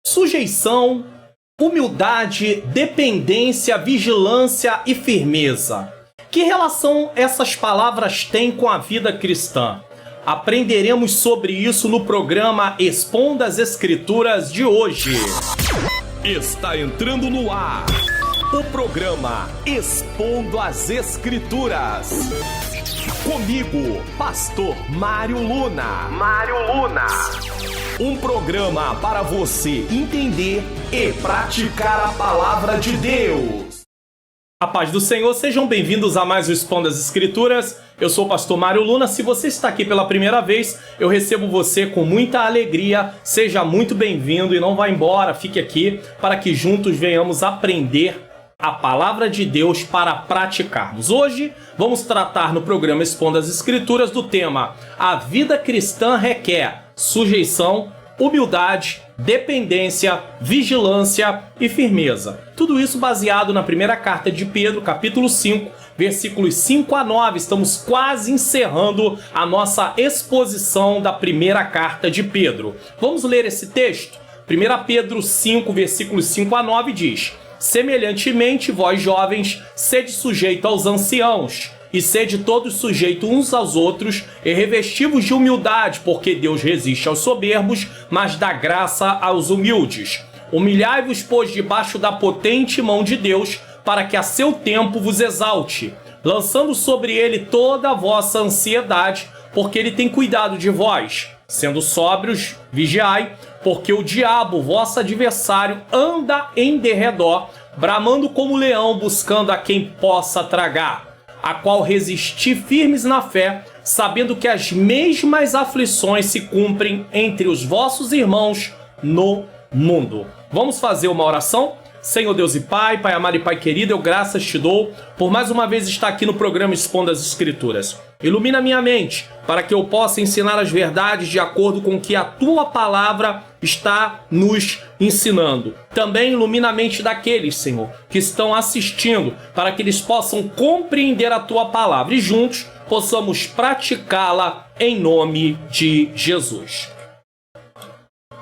Sujeição, humildade, dependência, vigilância e firmeza. Que relação essas palavras têm com a vida cristã? Aprenderemos sobre isso no programa Expondo as Escrituras de hoje. Está entrando no ar o programa Expondo as Escrituras. Comigo, Pastor Mário Luna. Um programa para você entender e praticar a palavra de Deus. A paz do Senhor, sejam bem-vindos a mais um Expondo as Escrituras. Eu sou o Pastor Mário Luna. Se você está aqui pela primeira vez, eu recebo você com muita alegria. Seja muito bem-vindo e não vá embora, fique aqui para que juntos venhamos aprender a palavra de Deus para praticarmos. Hoje vamos tratar no programa Expondo as Escrituras do tema A vida cristã requer sujeição, humildade, dependência, vigilância e firmeza. Tudo isso baseado na primeira carta de Pedro, capítulo 5, versículos 5 a 9. Estamos quase encerrando a nossa exposição da primeira carta de Pedro. Vamos ler esse texto? 1 Pedro 5, versículos 5 a 9 diz: Semelhantemente, vós jovens, sede sujeito aos anciãos, e sede todos sujeitos uns aos outros, e revestivos de humildade, porque Deus resiste aos soberbos, mas dá graça aos humildes. Humilhai-vos, pois, debaixo da potente mão de Deus, para que a seu tempo vos exalte, lançando sobre ele toda a vossa ansiedade, porque ele tem cuidado de vós. Sendo sóbrios, vigiai, porque o diabo, vosso adversário, anda em derredor, bramando como leão, buscando a quem possa tragar, a qual resistir firmes na fé, sabendo que as mesmas aflições se cumprem entre os vossos irmãos no mundo. Vamos fazer uma oração? Senhor Deus e Pai, Pai amado e Pai querido, eu graças te dou por mais uma vez estar aqui no programa Expondo as Escrituras. Ilumina minha mente para que eu possa ensinar as verdades de acordo com o que a Tua Palavra está nos ensinando. Também ilumina a mente daqueles, Senhor, que estão assistindo para que eles possam compreender a Tua Palavra e juntos possamos praticá-la em nome de Jesus.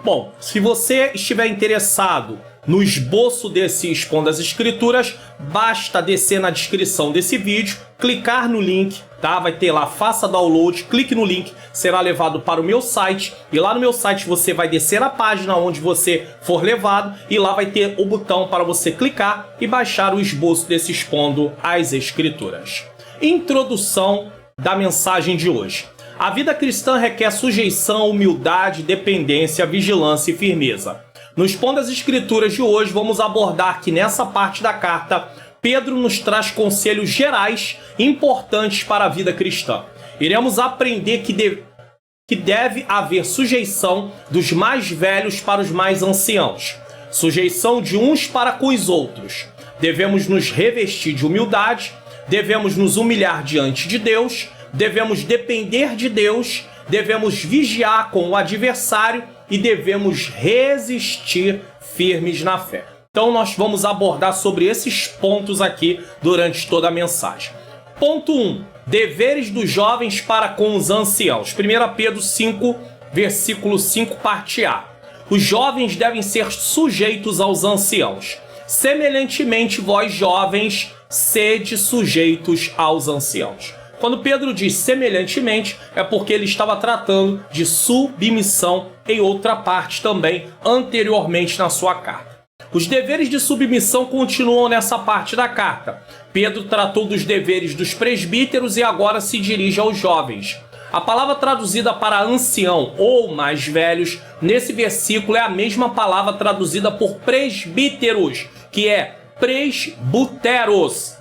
Bom, se você estiver interessado no esboço desse Expondo as Escrituras, basta descer na descrição desse vídeo, clicar no link, tá? Vai ter lá, faça download, clique no link, será levado para o meu site, e lá no meu site você vai descer a página onde você for levado, e lá vai ter o botão para você clicar e baixar o esboço desse Expondo as Escrituras. Introdução da mensagem de hoje. A vida cristã requer sujeição, humildade, dependência, vigilância e firmeza. No Expondo as Escrituras de hoje, vamos abordar que nessa parte da carta, Pedro nos traz conselhos gerais importantes para a vida cristã. Iremos aprender que deve haver sujeição dos mais velhos para os mais anciãos, sujeição de uns para com os outros. Devemos nos revestir de humildade, devemos nos humilhar diante de Deus, devemos depender de Deus, devemos vigiar com o adversário e devemos resistir firmes na fé. Então nós vamos abordar sobre esses pontos aqui durante toda a mensagem. Ponto 1. Deveres dos jovens para com os anciãos. 1 Pedro 5, versículo 5, parte A. Os jovens devem ser sujeitos aos anciãos. Semelhantemente, vós jovens, sede sujeitos aos anciãos. Quando Pedro diz semelhantemente, é porque ele estava tratando de submissão em outra parte também, anteriormente na sua carta. Os deveres de submissão continuam nessa parte da carta. Pedro tratou dos deveres dos presbíteros e agora se dirige aos jovens. A palavra traduzida para ancião ou mais velhos, nesse versículo é a mesma palavra traduzida por presbíteros, que é presbuteros.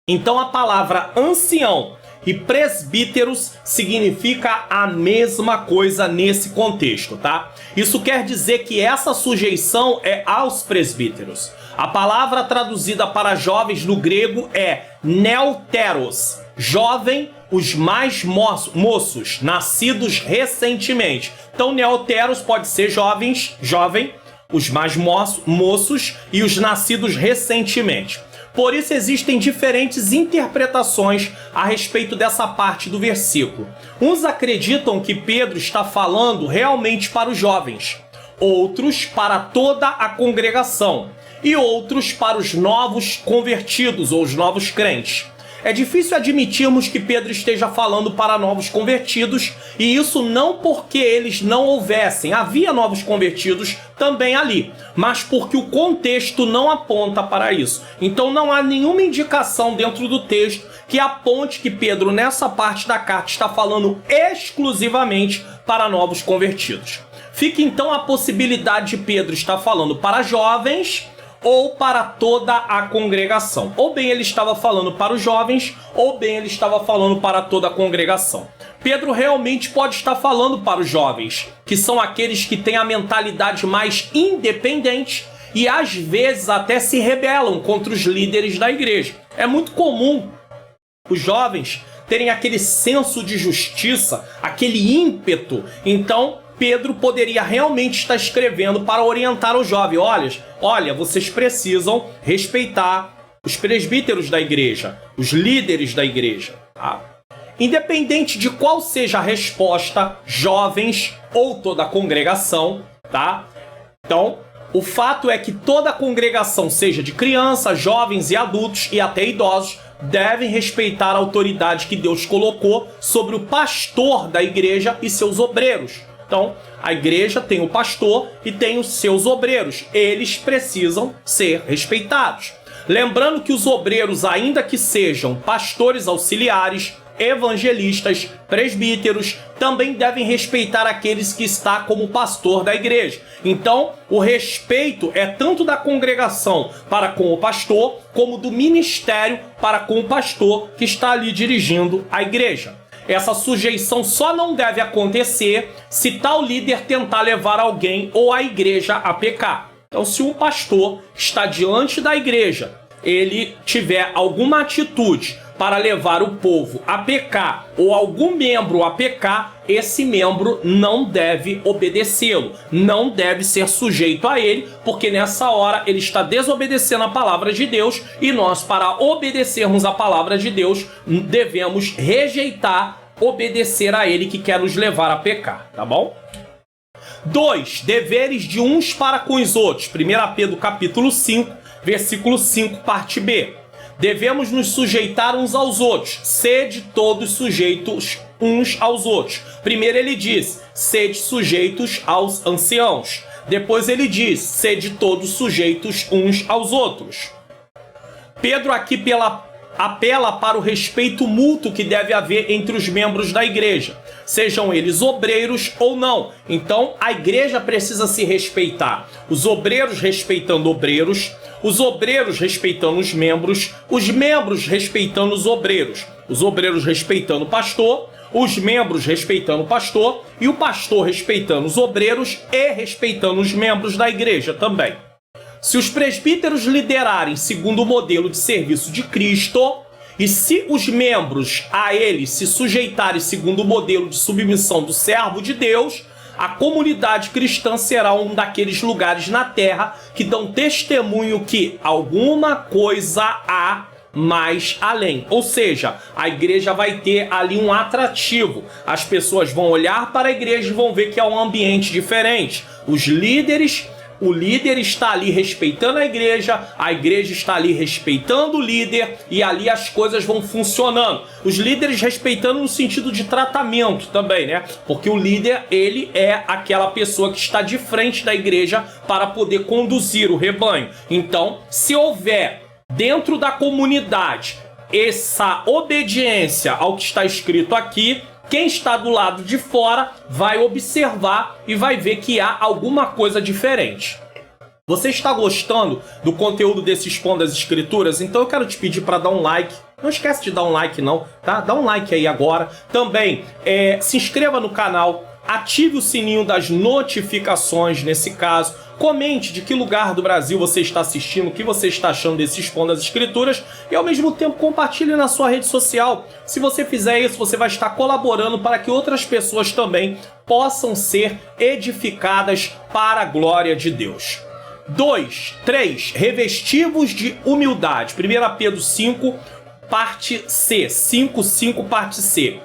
Então a palavra ancião e presbíteros significa a mesma coisa nesse contexto, tá? Isso quer dizer que essa sujeição é aos presbíteros. A palavra traduzida para jovens no grego é neoteros, jovem, os mais moços, nascidos recentemente. Então neoteros pode ser jovens, jovem, os mais moços e os nascidos recentemente. Por isso existem diferentes interpretações a respeito dessa parte do versículo. Uns acreditam que Pedro está falando realmente para os jovens. outros para toda a congregação e outros para os novos convertidos ou os novos crentes. É difícil admitirmos que Pedro esteja falando para novos convertidos, e isso não porque eles não houvessem, havia novos convertidos também ali, mas porque o contexto não aponta para isso. Então não há nenhuma indicação dentro do texto que aponte que Pedro, nessa parte da carta, está falando exclusivamente para novos convertidos. Fica então a possibilidade de Pedro estar falando para jovens ou para toda a congregação. Ou bem ele estava falando para os jovens, ou bem ele estava falando para toda a congregação. Pedro realmente pode estar falando para os jovens, que são aqueles que têm a mentalidade mais independente e às vezes até se rebelam contra os líderes da igreja. É muito comum os jovens terem aquele senso de justiça, aquele ímpeto. Então Pedro poderia realmente estar escrevendo para orientar o jovem. Olha, vocês precisam respeitar os presbíteros da igreja, os líderes da igreja, tá? Independente de qual seja a resposta, jovens ou toda a congregação, tá? Então, o fato é que toda a congregação, seja de crianças, jovens e adultos e até idosos, devem respeitar a autoridade que Deus colocou sobre o pastor da igreja e seus obreiros. Então, a igreja tem o pastor e tem os seus obreiros. Eles precisam ser respeitados. Lembrando que os obreiros, ainda que sejam pastores auxiliares, evangelistas, presbíteros, também devem respeitar aqueles que estão como pastor da igreja. Então, o respeito é tanto da congregação para com o pastor, como do ministério para com o pastor que está ali dirigindo a igreja. Essa sujeição só não deve acontecer se tal líder tentar levar alguém ou a igreja a pecar. Então, se um pastor está diante da igreja, ele tiver alguma atitude para levar o povo a pecar ou algum membro a pecar, esse membro não deve obedecê-lo, não deve ser sujeito a ele, porque nessa hora ele está desobedecendo a palavra de Deus e nós, para obedecermos a palavra de Deus, devemos rejeitar obedecer a ele que quer nos levar a pecar, tá bom? 2. Deveres de uns para com os outros. 1 Pedro capítulo 5, versículo 5, parte B. Devemos nos sujeitar uns aos outros. Sede todos sujeitos uns aos outros. Primeiro ele diz, sede sujeitos aos anciãos. Depois ele diz, sede todos sujeitos uns aos outros. Pedro aqui apela para o respeito mútuo que deve haver entre os membros da igreja, sejam eles obreiros ou não. Então, a igreja precisa se respeitar. Os obreiros respeitando obreiros, os obreiros respeitando os membros respeitando os obreiros respeitando o pastor, os membros respeitando o pastor e o pastor respeitando os obreiros e respeitando os membros da igreja também. Se os presbíteros liderarem segundo o modelo de serviço de Cristo, e se os membros a eles se sujeitarem segundo o modelo de submissão do servo de Deus, a comunidade cristã será um daqueles lugares na terra que dão testemunho que alguma coisa há mais além. Ou seja, a igreja vai ter ali um atrativo. As pessoas vão olhar para a igreja e vão ver que é um ambiente diferente. O líder está ali respeitando a igreja está ali respeitando o líder e ali as coisas vão funcionando. Os líderes respeitando no sentido de tratamento também, né? Porque o líder, ele é aquela pessoa que está de frente da igreja para poder conduzir o rebanho. Então, se houver dentro da comunidade essa obediência ao que está escrito aqui, quem está do lado de fora vai observar e vai ver que há alguma coisa diferente. Você está gostando do conteúdo desse Expondo as Escrituras? Então eu quero te pedir para dar um like. Não esquece de dar um like não, tá? Dá um like aí agora. Também se inscreva no canal, ative o sininho das notificações nesse caso. Comente de que lugar do Brasil você está assistindo, o que você está achando desse Expondo as Escrituras e ao mesmo tempo compartilhe na sua rede social. Se você fizer isso, você vai estar colaborando para que outras pessoas também possam ser edificadas para a glória de Deus. 3. Revestivos de humildade. 1 Pedro 5, parte C. 5, parte C.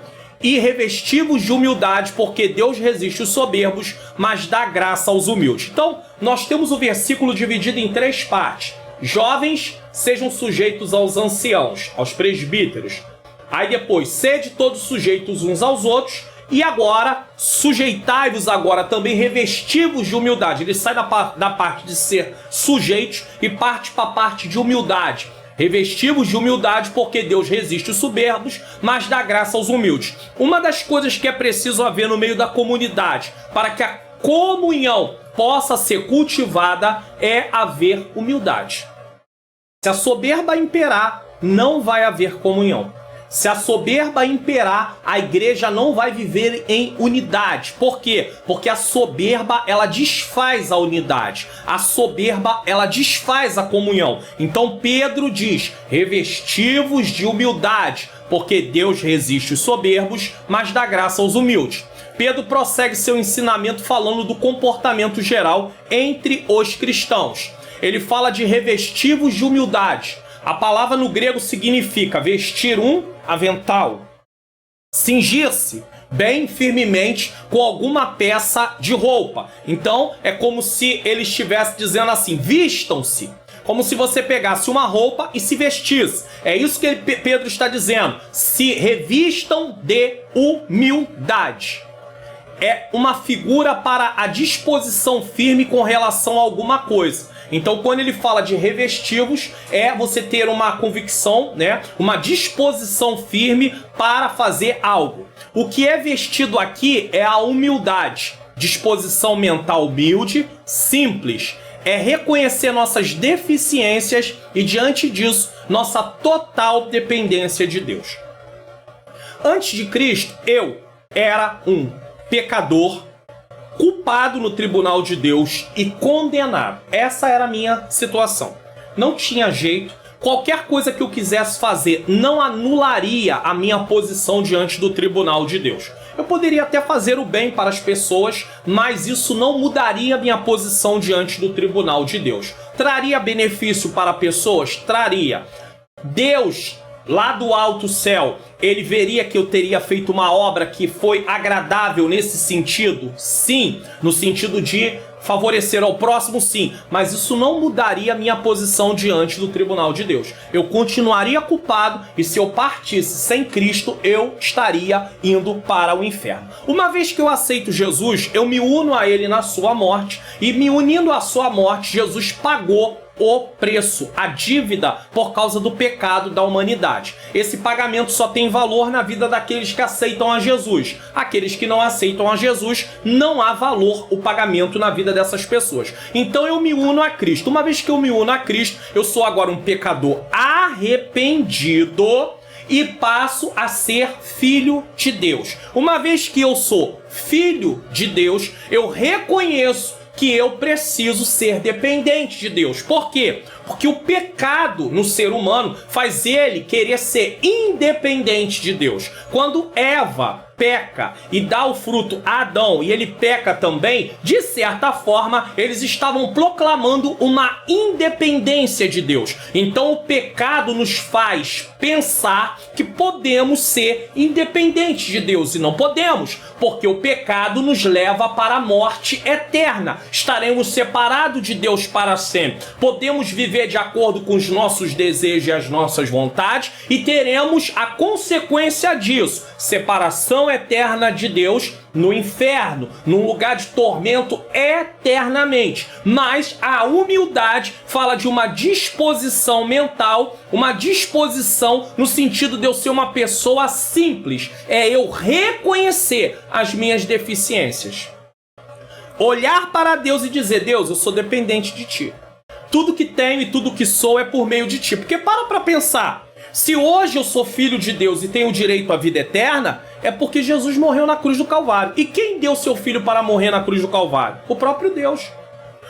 e revestivos de humildade, porque Deus resiste os soberbos, mas dá graça aos humildes. Então, nós temos o versículo dividido em 3 partes. Jovens, sejam sujeitos aos anciãos, aos presbíteros. Aí depois, sede todos sujeitos uns aos outros. E agora, sujeitai-vos agora também revestivos de humildade. Ele sai da parte de ser sujeitos e parte para a parte de humildade. Revestivos de humildade, porque Deus resiste os soberbos, mas dá graça aos humildes. Uma das coisas que é preciso haver no meio da comunidade, para que a comunhão possa ser cultivada, é haver humildade. Se a soberba imperar, não vai haver comunhão. Se a soberba imperar, a igreja não vai viver em unidade. Por quê? Porque a soberba, ela desfaz a unidade. A soberba, ela desfaz a comunhão. Então Pedro diz, revestivos de humildade, porque Deus resiste os soberbos, mas dá graça aos humildes. Pedro prossegue seu ensinamento falando do comportamento geral entre os cristãos. Ele fala de revestivos de humildade. A palavra no grego significa vestir um avental, cingir-se bem firmemente com alguma peça de roupa. Então é como se ele estivesse dizendo assim, vistam-se, como se você pegasse uma roupa e se vestisse. É isso que Pedro está dizendo, se revistam de humildade. É uma figura para a disposição firme com relação a alguma coisa. Então, quando ele fala de revestivos, é você ter uma convicção, né? Uma disposição firme para fazer algo. O que é vestido aqui é a humildade. Disposição mental humilde, simples. É reconhecer nossas deficiências e, diante disso, nossa total dependência de Deus. Antes de Cristo, eu era um pecador, culpado no tribunal de Deus e condenado. Essa era a minha situação. Não tinha jeito. Qualquer coisa que eu quisesse fazer não anularia a minha posição diante do tribunal de Deus. Eu poderia até fazer o bem para as pessoas, mas isso não mudaria a minha posição diante do tribunal de Deus. Traria benefício para pessoas? Traria. Deus, lá do alto céu, ele veria que eu teria feito uma obra que foi agradável nesse sentido? Sim. No sentido de favorecer ao próximo? Sim. Mas isso não mudaria a minha posição diante do tribunal de Deus. Eu continuaria culpado e se eu partisse sem Cristo, eu estaria indo para o inferno. Uma vez que eu aceito Jesus, eu me uno a ele na sua morte e me unindo à sua morte, Jesus pagou o preço, a dívida por causa do pecado da humanidade. Esse pagamento só tem valor na vida daqueles que aceitam a Jesus. Aqueles que não aceitam a Jesus, não há valor o pagamento na vida dessas pessoas. Então eu me uno a Cristo. Uma vez que eu me uno a Cristo, eu sou agora um pecador arrependido e passo a ser filho de Deus. Uma vez que eu sou filho de Deus, eu reconheço que eu preciso ser dependente de Deus. Por quê? Porque o pecado no ser humano faz ele querer ser independente de Deus. Quando Eva peca e dá o fruto a Adão e ele peca também, de certa forma, eles estavam proclamando uma independência de Deus. Então o pecado nos faz pensar que podemos ser independentes de Deus e não podemos, porque o pecado nos leva para a morte eterna. Estaremos separados de Deus para sempre. Podemos viver de acordo com os nossos desejos e as nossas vontades e teremos a consequência disso, separação eterna de Deus no inferno, num lugar de tormento eternamente. Mas a humildade fala de uma disposição mental, uma disposição no sentido de eu ser uma pessoa simples, é eu reconhecer as minhas deficiências, olhar para Deus e dizer: Deus, eu sou dependente de Ti. Tudo que tenho e tudo que sou é por meio de Ti. Porque para pensar, se hoje eu sou filho de Deus e tenho direito à vida eterna, é porque Jesus morreu na cruz do Calvário. E quem deu seu filho para morrer na cruz do Calvário? O próprio Deus.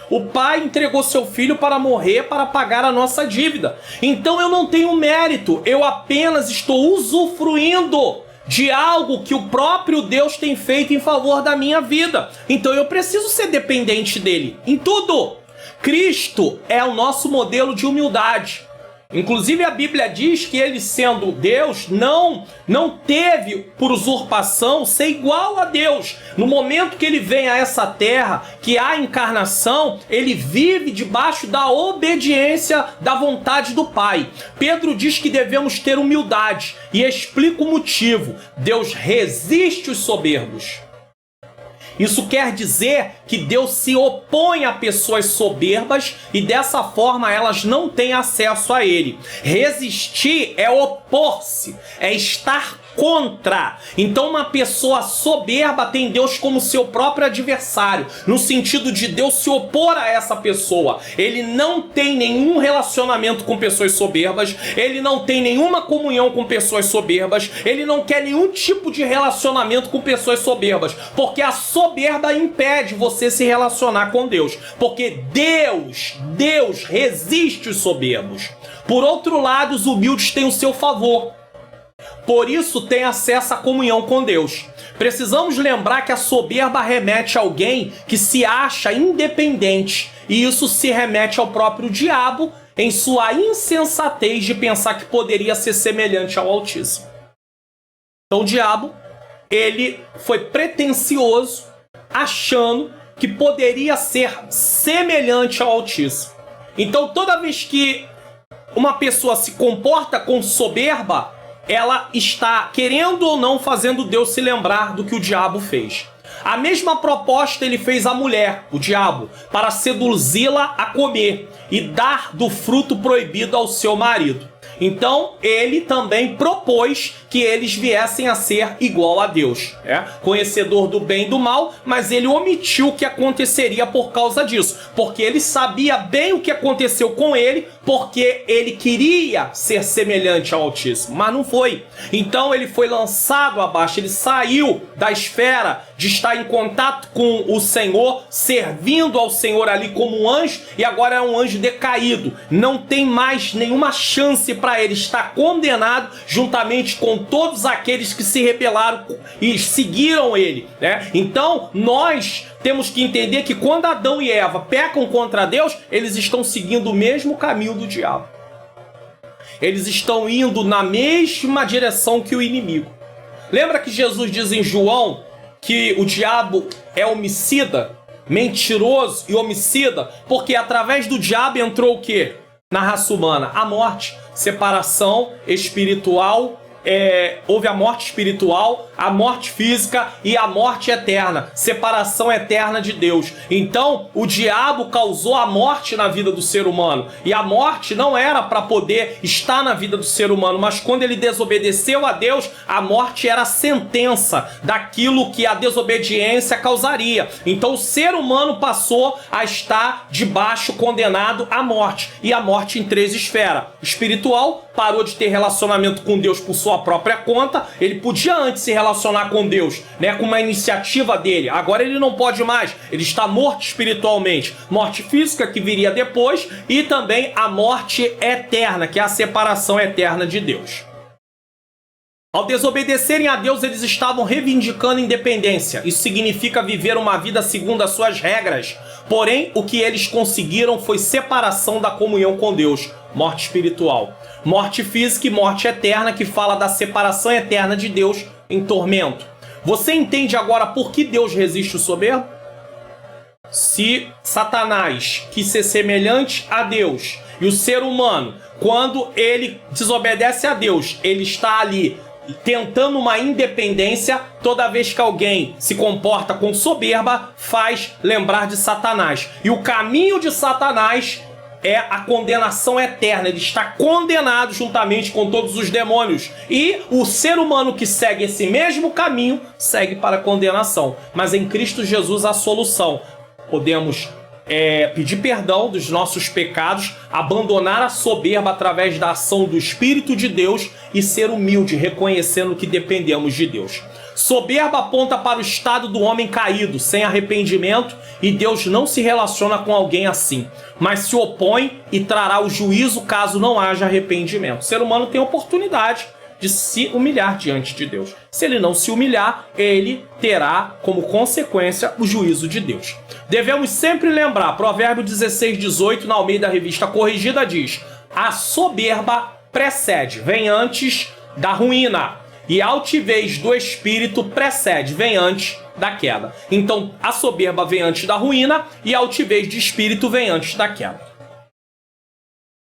O Pai entregou seu filho para morrer, para pagar a nossa dívida. Então eu não tenho mérito, eu apenas estou usufruindo de algo que o próprio Deus tem feito em favor da minha vida. Então eu preciso ser dependente dele em tudo. Cristo é o nosso modelo de humildade. Inclusive a Bíblia diz que ele, sendo Deus, não teve por usurpação ser igual a Deus. No momento que ele vem a essa terra, que há encarnação, ele vive debaixo da obediência da vontade do Pai. Pedro diz que devemos ter humildade e explica o motivo. Deus resiste os soberbos. Isso quer dizer que Deus se opõe a pessoas soberbas e dessa forma elas não têm acesso a Ele. Resistir é opor-se, é estar contra. Então uma pessoa soberba tem Deus como seu próprio adversário, no sentido de Deus se opor a essa pessoa. Ele não tem nenhum relacionamento com pessoas soberbas, ele não tem nenhuma comunhão com pessoas soberbas, ele não quer nenhum tipo de relacionamento com pessoas soberbas, porque a soberba impede você se relacionar com Deus, porque Deus resiste os soberbos. Por outro lado, os humildes têm o seu favor. Por isso tem acesso à comunhão com Deus. Precisamos lembrar que a soberba remete a alguém que se acha independente, e isso se remete ao próprio diabo em sua insensatez de pensar que poderia ser semelhante ao Altíssimo. Então o diabo, ele foi pretensioso, achando que poderia ser semelhante ao Altíssimo. Então toda vez que uma pessoa se comporta com soberba, ela está, querendo ou não, fazendo Deus se lembrar do que o diabo fez. A mesma proposta ele fez à mulher, o diabo, para seduzi-la a comer e dar do fruto proibido ao seu marido. Então, ele também propôs que eles viessem a ser igual a Deus, conhecedor do bem e do mal, mas ele omitiu o que aconteceria por causa disso, porque ele sabia bem o que aconteceu com ele, porque ele queria ser semelhante ao Altíssimo, mas não foi. Então ele foi lançado abaixo, ele saiu da esfera de estar em contato com o Senhor, servindo ao Senhor ali como um anjo, e agora é um anjo decaído. Não tem mais nenhuma chance para ele, estar condenado juntamente com todos aqueles que se rebelaram e seguiram ele, Então nós temos que entender que quando Adão e Eva pecam contra Deus, eles estão seguindo o mesmo caminho do diabo. Eles estão indo na mesma direção que o inimigo. Lembra que Jesus diz em João que o diabo é homicida, mentiroso e homicida, porque através do diabo entrou o quê? Na raça humana? A morte, separação espiritual, houve a morte espiritual, a morte física e a morte eterna, separação eterna de Deus. Então o diabo causou a morte na vida do ser humano, e a morte não era para poder estar na vida do ser humano, mas quando ele desobedeceu a Deus, a morte era a sentença daquilo que a desobediência causaria. Então o ser humano passou a estar debaixo, condenado à morte, e a morte em 3 esferas: espiritual, parou de ter relacionamento com Deus por sua própria conta. Ele podia antes se relacionar com Deus, com uma iniciativa dele. Agora ele não pode mais. Ele está morto espiritualmente. Morte física, que viria depois, e também a morte eterna, que é a separação eterna de Deus. Ao desobedecerem a Deus, eles estavam reivindicando independência. Isso significa viver uma vida segundo as suas regras. Porém, o que eles conseguiram foi separação da comunhão com Deus. Morte espiritual. Morte física e morte eterna, que fala da separação eterna de Deus em tormento. Você entende agora por que Deus resiste o soberbo? Se Satanás quis ser semelhante a Deus, e o ser humano, quando ele desobedece a Deus, ele está ali tentando uma independência, toda vez que alguém se comporta com soberba, faz lembrar de Satanás. E o caminho de Satanás é a condenação eterna. Ele está condenado juntamente com todos os demônios. E o ser humano que segue esse mesmo caminho, segue para a condenação. Mas em Cristo Jesus há solução. Podemos pedir perdão dos nossos pecados, abandonar a soberba através da ação do Espírito de Deus e ser humilde, reconhecendo que dependemos de Deus. Soberba aponta para o estado do homem caído, sem arrependimento, e Deus não se relaciona com alguém assim, mas se opõe e trará o juízo caso não haja arrependimento. O ser humano tem oportunidade de se humilhar diante de Deus. Se ele não se humilhar, ele terá como consequência o juízo de Deus. Devemos sempre lembrar, Provérbio 16:18, na Almeida Revista Corrigida, diz: A soberba precede, vem antes da ruína. E a altivez do espírito precede, vem antes da queda. Então, a soberba vem antes da ruína e a altivez de espírito vem antes da queda.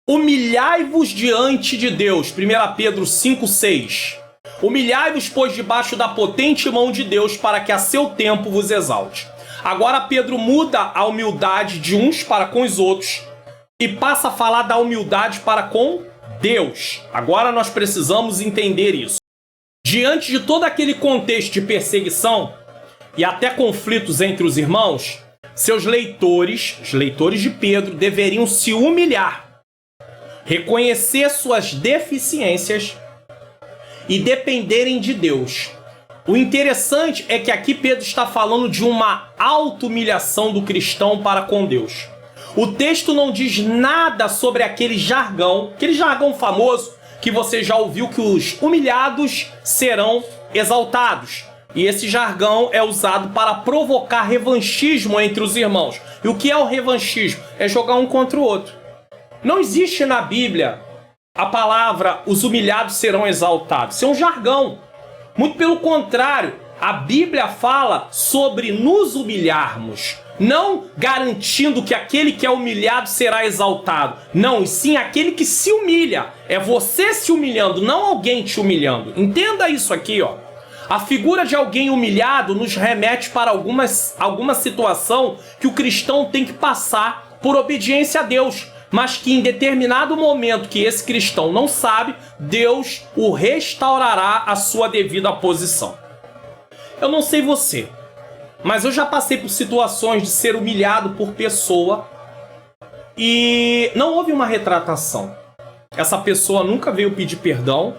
Humilhai-vos diante de Deus. 1 Pedro 5,6. Humilhai-vos, pois, debaixo da potente mão de Deus, para que a seu tempo vos exalte. Agora Pedro muda a humildade de uns para com os outros e passa a falar da humildade para com Deus. Agora nós precisamos entender isso. Diante de todo aquele contexto de perseguição e até conflitos entre os irmãos, seus leitores, os leitores de Pedro, deveriam se humilhar, reconhecer suas deficiências e dependerem de Deus. O interessante é que aqui Pedro está falando de uma auto-humilhação do cristão para com Deus. O texto não diz nada sobre aquele jargão famoso que você já ouviu, que os humilhados serão exaltados. E esse jargão é usado para provocar revanchismo entre os irmãos. E o que é o revanchismo? É jogar um contra o outro. Não existe na Bíblia a palavra os humilhados serão exaltados. Isso é um jargão. Muito pelo contrário, a Bíblia fala sobre nos humilharmos, não garantindo que aquele que é humilhado será exaltado. Não, e sim aquele que se humilha. É você se humilhando, não alguém te humilhando. Entenda isso aqui, ó. A figura de alguém humilhado nos remete para alguma situação que o cristão tem que passar por obediência a Deus, mas que em determinado momento que esse cristão não sabe, Deus o restaurará à sua devida posição. Eu não sei você, mas eu já passei por situações de ser humilhado por pessoa e não houve uma retratação. Essa pessoa nunca veio pedir perdão,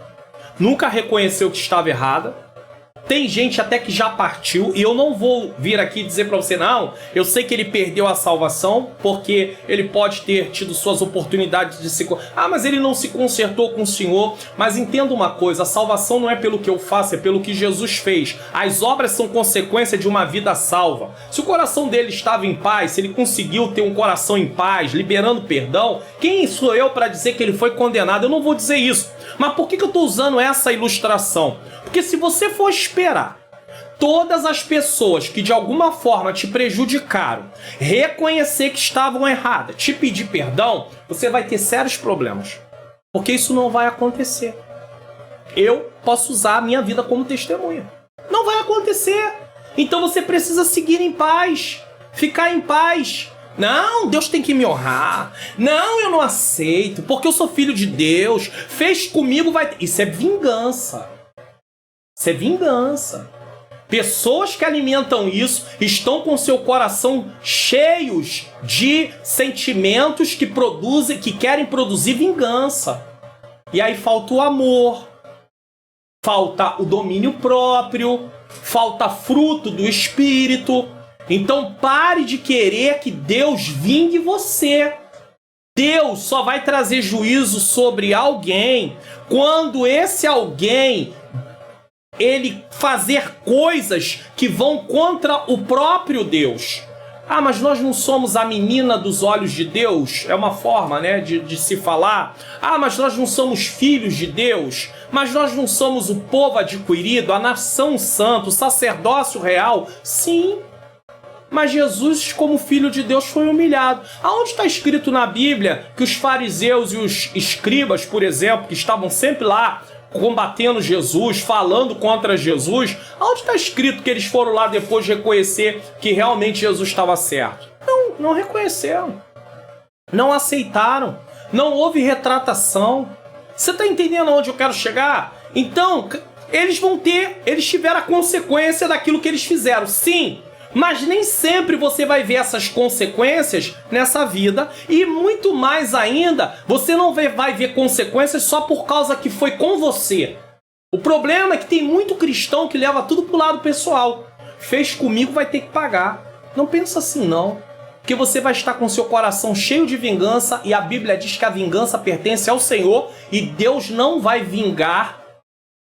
nunca reconheceu que estava errada. Tem gente até que já partiu, e eu não vou vir aqui dizer para você, não, eu sei que ele perdeu a salvação, porque ele pode ter tido suas oportunidades de se... mas ele não se consertou com o Senhor. Mas entenda uma coisa, a salvação não é pelo que eu faço, é pelo que Jesus fez. As obras são consequência de uma vida salva. Se o coração dele estava em paz, se ele conseguiu ter um coração em paz, liberando perdão, quem sou eu para dizer que ele foi condenado? Eu não vou dizer isso. Mas por que eu estou usando essa ilustração? Porque se você for esperar todas as pessoas que de alguma forma te prejudicaram reconhecer que estavam erradas, te pedir perdão, você vai ter sérios problemas. Porque isso não vai acontecer. Eu posso usar a minha vida como testemunha. Não vai acontecer. Então você precisa seguir em paz, ficar em paz. Não, Deus tem que me honrar. Não, eu não aceito, porque eu sou filho de Deus. Fez comigo, vai... Isso é vingança. Isso é vingança. Pessoas que alimentam isso estão com seu coração cheios de sentimentos que querem produzir vingança. E aí falta o amor, falta o domínio próprio, falta fruto do Espírito. Então pare de querer que Deus vingue você. Deus só vai trazer juízo sobre alguém quando esse alguém ele fazer coisas que vão contra o próprio Deus. Mas nós não somos a menina dos olhos de Deus? É uma forma, né, de se falar. Mas nós não somos filhos de Deus? Mas nós não somos o povo adquirido, a nação santa, o sacerdócio real? Sim. Mas Jesus, como filho de Deus, foi humilhado. Aonde está escrito na Bíblia que os fariseus e os escribas, por exemplo, que estavam sempre lá combatendo Jesus, falando contra Jesus, aonde está escrito que eles foram lá depois reconhecer que realmente Jesus estava certo? Não reconheceram. Não aceitaram. Não houve retratação. Você está entendendo aonde eu quero chegar? Então, eles tiveram a consequência daquilo que eles fizeram. Sim, mas nem sempre você vai ver essas consequências nessa vida, e muito mais ainda, você não vai ver consequências só por causa que foi com você. O problema é que tem muito cristão que leva tudo pro lado pessoal. Fez comigo, vai ter que pagar. Não pensa assim não, porque você vai estar com seu coração cheio de vingança, e a Bíblia diz que a vingança pertence ao Senhor, e Deus não vai vingar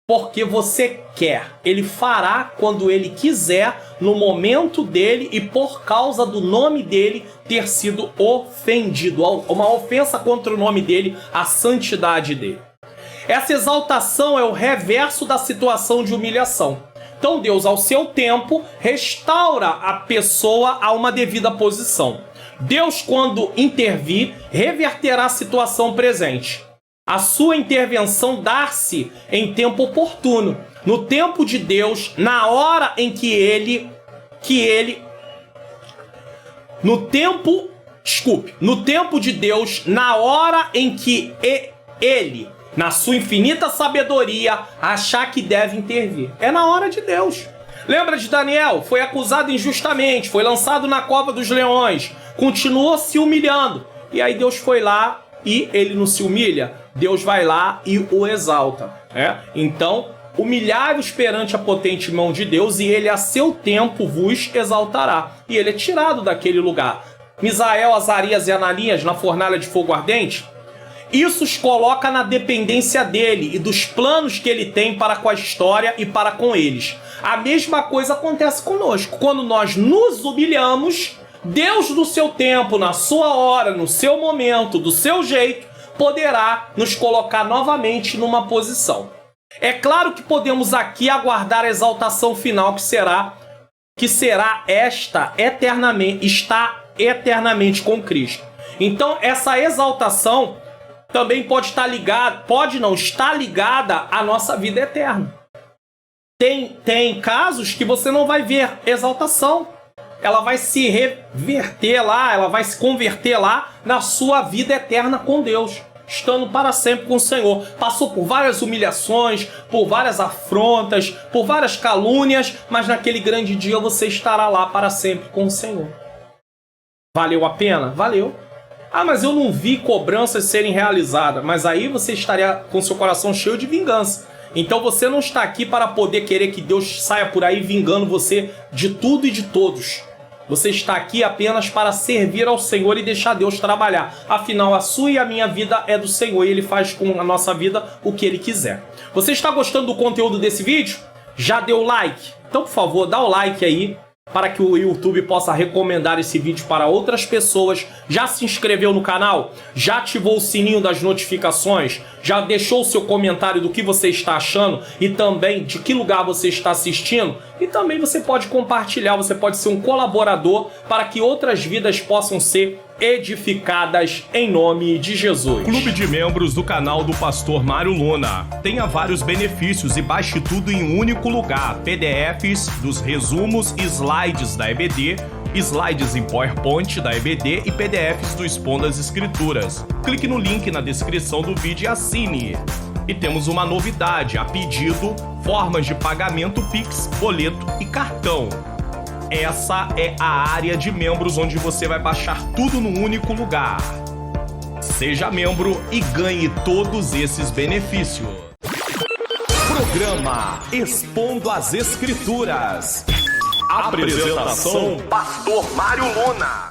porque você quer. Ele fará quando ele quiser, no momento dele e por causa do nome dele ter sido ofendido. Uma ofensa contra o nome dele, a santidade dele. Essa exaltação é o reverso da situação de humilhação. Então Deus, ao seu tempo, restaura a pessoa a uma devida posição. Deus, quando intervir, reverterá a situação presente. A sua intervenção dá-se em tempo oportuno, no tempo de Deus, na hora em no tempo de Deus, na hora em que ele, na sua infinita sabedoria, achar que deve intervir. É na hora de Deus. Lembra de Daniel? Foi acusado injustamente, foi lançado na cova dos leões, continuou se humilhando. E aí Deus foi lá e ele não se humilha. Deus vai lá e o exalta. Então, humilhai-vos perante a potente mão de Deus e ele a seu tempo vos exaltará. E ele é tirado daquele lugar. Misael, Azarias e Ananias na fornalha de fogo ardente, isso os coloca na dependência dele e dos planos que ele tem para com a história e para com eles. A mesma coisa acontece conosco. Quando nós nos humilhamos, Deus, no seu tempo, na sua hora, no seu momento, do seu jeito, poderá nos colocar novamente numa posição. É claro que podemos aqui aguardar a exaltação final que será esta eternamente, está eternamente com Cristo. Então, essa exaltação também pode estar ligada, pode não estar ligada à nossa vida eterna. Tem casos que você não vai ver exaltação. Ela vai se reverter lá, ela vai se converter lá na sua vida eterna com Deus, estando para sempre com o Senhor. Passou por várias humilhações, por várias afrontas, por várias calúnias, mas naquele grande dia você estará lá para sempre com o Senhor. Valeu a pena? Valeu. Ah, mas eu não vi cobranças serem realizadas. Mas aí você estaria com seu coração cheio de vingança. Então você não está aqui para poder querer que Deus saia por aí vingando você de tudo e de todos. Você está aqui apenas para servir ao Senhor e deixar Deus trabalhar. Afinal, a sua e a minha vida é do Senhor e Ele faz com a nossa vida o que Ele quiser. Você está gostando do conteúdo desse vídeo? Já deu like? Então, por favor, dá o like aí para que o YouTube possa recomendar esse vídeo para outras pessoas. Já se inscreveu no canal? Já ativou o sininho das notificações? Já deixou o seu comentário do que você está achando e também de que lugar você está assistindo? E também você pode compartilhar, você pode ser um colaborador para que outras vidas possam ser edificadas em nome de Jesus. Clube de membros do canal do Pastor Mário Luna. Tenha vários benefícios e baixe tudo em um único lugar. PDFs dos resumos e slides da EBD, slides em PowerPoint da EBD e PDFs do Expondo as Escrituras. Clique no link na descrição do vídeo e assine. E temos uma novidade, a pedido, formas de pagamento Pix, boleto e cartão. Essa é a área de membros onde você vai baixar tudo num único lugar. Seja membro e ganhe todos esses benefícios. Programa Expondo as Escrituras. Apresentação: Pastor Mário Luna.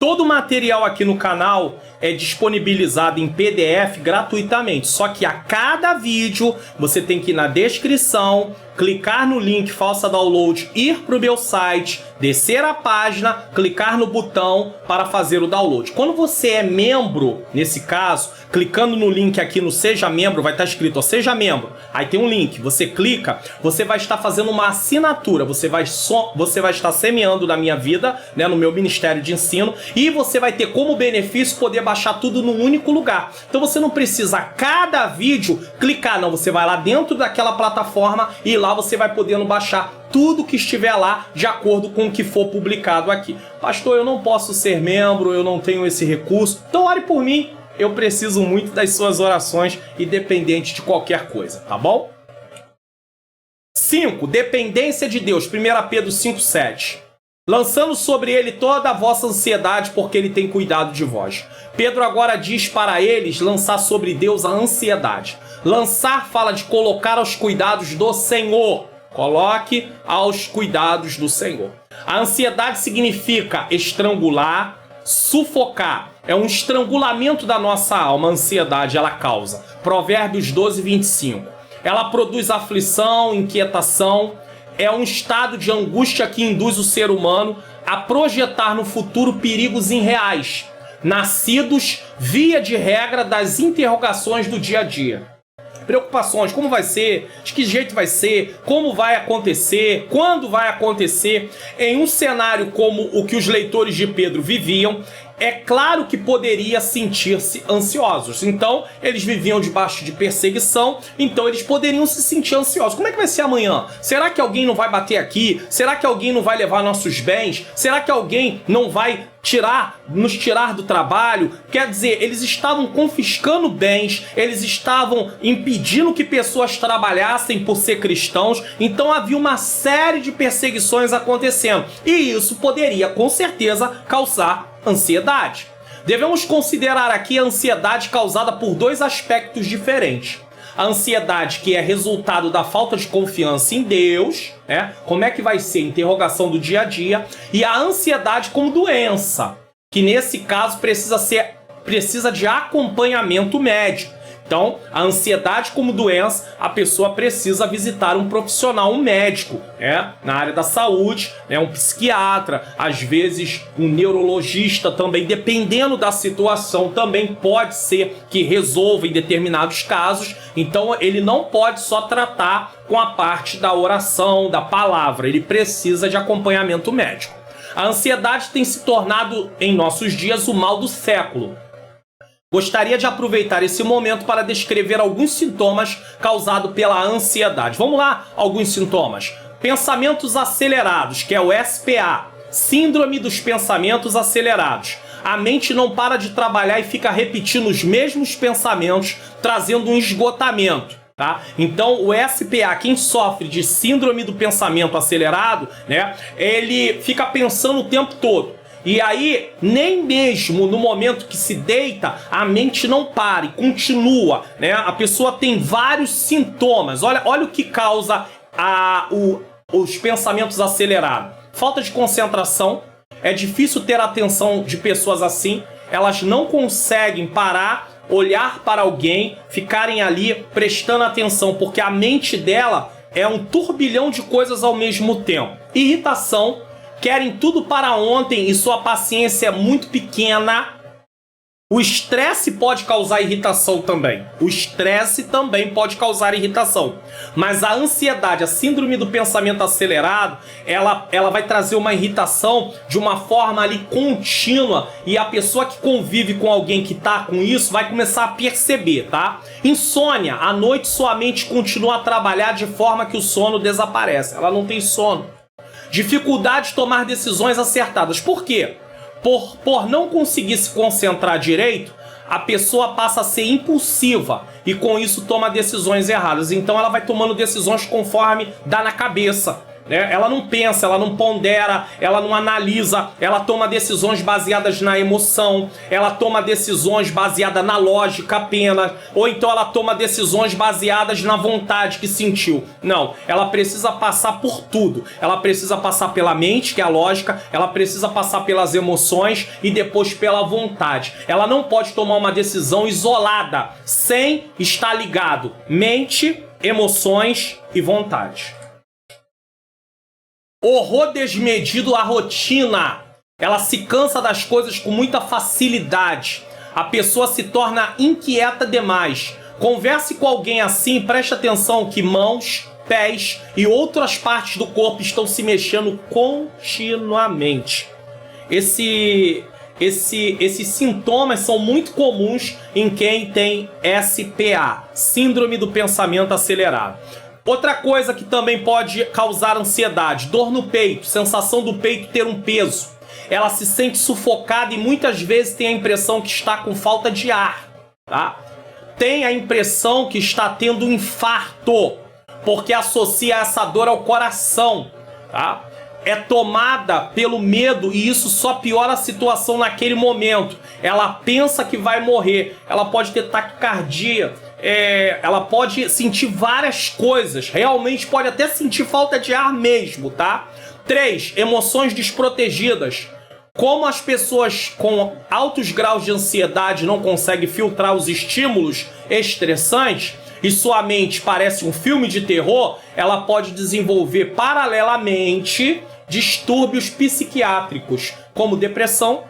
Todo o material aqui no canal é disponibilizado em PDF gratuitamente. Só que a cada vídeo você tem que ir na descrição, clicar no link Faça Download, ir para o meu site, descer a página, clicar no botão para fazer o download. Quando você é membro, nesse caso, clicando no link aqui no Seja Membro, vai estar escrito, ó, Seja Membro. Aí tem um link, você clica, você vai estar fazendo uma assinatura, você vai estar semeando na minha vida, né, no meu ministério de ensino, e você vai ter como benefício poder baixar tudo num único lugar. Então você não precisa a cada vídeo clicar, não, você vai lá dentro daquela plataforma e lá você vai podendo baixar tudo que estiver lá de acordo com o que for publicado aqui. Pastor, eu não posso ser membro, eu não tenho esse recurso, então ore por mim. Eu preciso muito das suas orações, independente de qualquer coisa, tá bom? 5. Dependência de Deus. 1 Pedro 5,7. Lançando sobre ele toda a vossa ansiedade, porque ele tem cuidado de vós. Pedro agora diz para eles lançar sobre Deus a ansiedade. Lançar fala de colocar aos cuidados do Senhor. Coloque aos cuidados do Senhor. A ansiedade significa estrangular, sufocar. É um estrangulamento da nossa alma. A ansiedade, ela causa. Provérbios 12, 25. ela produz aflição, inquietação, é um estado de angústia que induz o ser humano a projetar no futuro perigos irreais, nascidos, via de regra, das interrogações do dia a dia. Preocupações, como vai ser, de que jeito vai ser, como vai acontecer, quando vai acontecer. Em um cenário como o que os leitores de Pedro viviam, é claro que poderia sentir-se ansiosos. Então, eles viviam debaixo de perseguição, então eles poderiam se sentir ansiosos. Como é que vai ser amanhã? Será que alguém não vai bater aqui? Será que alguém não vai levar nossos bens? Será que alguém não vai nos tirar do trabalho? Quer dizer, eles estavam confiscando bens, eles estavam impedindo que pessoas trabalhassem por ser cristãos, então havia uma série de perseguições acontecendo, e isso poderia, com certeza, causar ansiedade. Devemos considerar aqui a ansiedade causada por dois aspectos diferentes. A ansiedade que é resultado da falta de confiança em Deus, como é que vai ser a interrogação do dia a dia, e a ansiedade como doença, que nesse caso precisa de acompanhamento médico. Então, a ansiedade como doença, a pessoa precisa visitar um profissional, um médico, na área da saúde, um psiquiatra, às vezes um neurologista também, dependendo da situação, também pode ser que resolva em determinados casos. Então, ele não pode só tratar com a parte da oração, da palavra, ele precisa de acompanhamento médico. A ansiedade tem se tornado, em nossos dias, o mal do século. Gostaria de aproveitar esse momento para descrever alguns sintomas causados pela ansiedade. Vamos lá, alguns sintomas. Pensamentos acelerados, que é o SPA, Síndrome dos Pensamentos Acelerados. A mente não para de trabalhar e fica repetindo os mesmos pensamentos, trazendo um esgotamento. Então, o SPA, quem sofre de Síndrome do Pensamento Acelerado, ele fica pensando o tempo todo. E aí, nem mesmo no momento que se deita, a mente não para e continua, A pessoa tem vários sintomas. Olha o que causa os pensamentos acelerados. Falta de concentração. É difícil ter a atenção de pessoas assim. Elas não conseguem parar, olhar para alguém, ficarem ali prestando atenção, porque a mente dela é um turbilhão de coisas ao mesmo tempo. Irritação. Querem tudo para ontem e sua paciência é muito pequena. O estresse pode causar irritação também. O estresse também pode causar irritação. Mas a ansiedade, a síndrome do pensamento acelerado, ela vai trazer uma irritação de uma forma ali contínua. E a pessoa que convive com alguém que está com isso vai começar a perceber, Insônia. À noite sua mente continua a trabalhar de forma que o sono desaparece. Ela não tem sono. Dificuldade de tomar decisões acertadas. Por quê? Por não conseguir se concentrar direito, a pessoa passa a ser impulsiva e com isso toma decisões erradas. Então ela vai tomando decisões conforme dá na cabeça. Ela não pensa, ela não pondera, ela não analisa, ela toma decisões baseadas na emoção, ela toma decisões baseadas na lógica apenas, ou então ela toma decisões baseadas na vontade que sentiu. Não, ela precisa passar por tudo. Ela precisa passar pela mente, que é a lógica, ela precisa passar pelas emoções e depois pela vontade. Ela não pode tomar uma decisão isolada, sem estar ligado mente, emoções e vontade. Horror desmedido à rotina. Ela se cansa das coisas com muita facilidade. A pessoa se torna inquieta demais. Converse com alguém assim, preste atenção que mãos, pés e outras partes do corpo estão se mexendo continuamente. Esses sintomas são muito comuns em quem tem SPA, Síndrome do Pensamento Acelerado. Outra coisa que também pode causar ansiedade, dor no peito, sensação do peito ter um peso. Ela se sente sufocada e muitas vezes tem a impressão que está com falta de ar, Tem a impressão que está tendo um infarto, porque associa essa dor ao coração, É tomada pelo medo e isso só piora a situação naquele momento. Ela pensa que vai morrer, ela pode ter taquicardia, ela pode sentir várias coisas, realmente pode até sentir falta de ar mesmo, 3. Emoções desprotegidas. Como as pessoas com altos graus de ansiedade não conseguem filtrar os estímulos estressantes, e sua mente parece um filme de terror, ela pode desenvolver paralelamente distúrbios psiquiátricos, como depressão,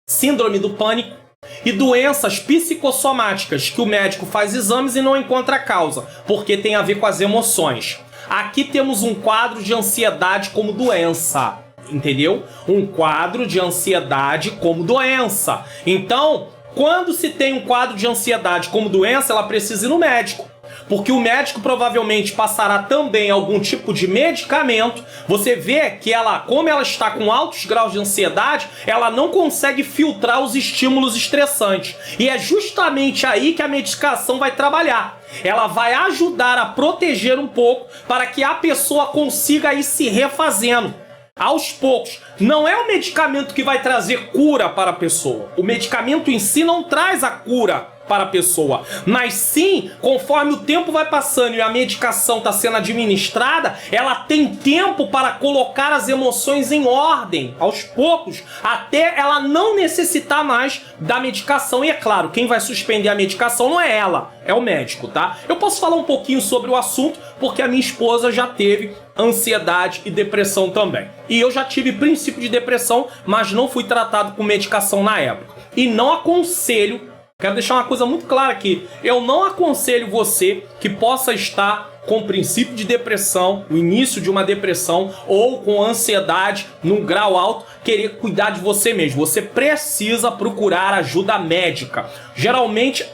síndrome do pânico e doenças psicossomáticas que o médico faz exames e não encontra a causa, porque tem a ver com as emoções. Aqui temos um quadro de ansiedade como doença, entendeu? Um quadro de ansiedade como doença. Então, quando se tem um quadro de ansiedade como doença, ela precisa ir no médico. Porque o médico provavelmente passará também algum tipo de medicamento. Você vê que ela, como ela está com altos graus de ansiedade, ela não consegue filtrar os estímulos estressantes. E é justamente aí que a medicação vai trabalhar. Ela vai ajudar a proteger um pouco para que a pessoa consiga ir se refazendo aos poucos. Não é o medicamento que vai trazer cura para a pessoa. O medicamento em si não traz a cura para a pessoa, mas sim, conforme o tempo vai passando e a medicação está sendo administrada, ela tem tempo para colocar as emoções em ordem, aos poucos, até ela não necessitar mais da medicação. E é claro, quem vai suspender a medicação não é ela, é o médico, tá? Eu posso falar um pouquinho sobre o assunto, porque a minha esposa já teve ansiedade e depressão também. E eu já tive princípio de depressão, mas não fui tratado com medicação na época. E não aconselho. Quero deixar uma coisa muito clara aqui. Eu não aconselho você que possa estar com princípio de depressão, o início de uma depressão ou com ansiedade num grau alto, querer cuidar de você mesmo. Você precisa procurar ajuda médica. Geralmente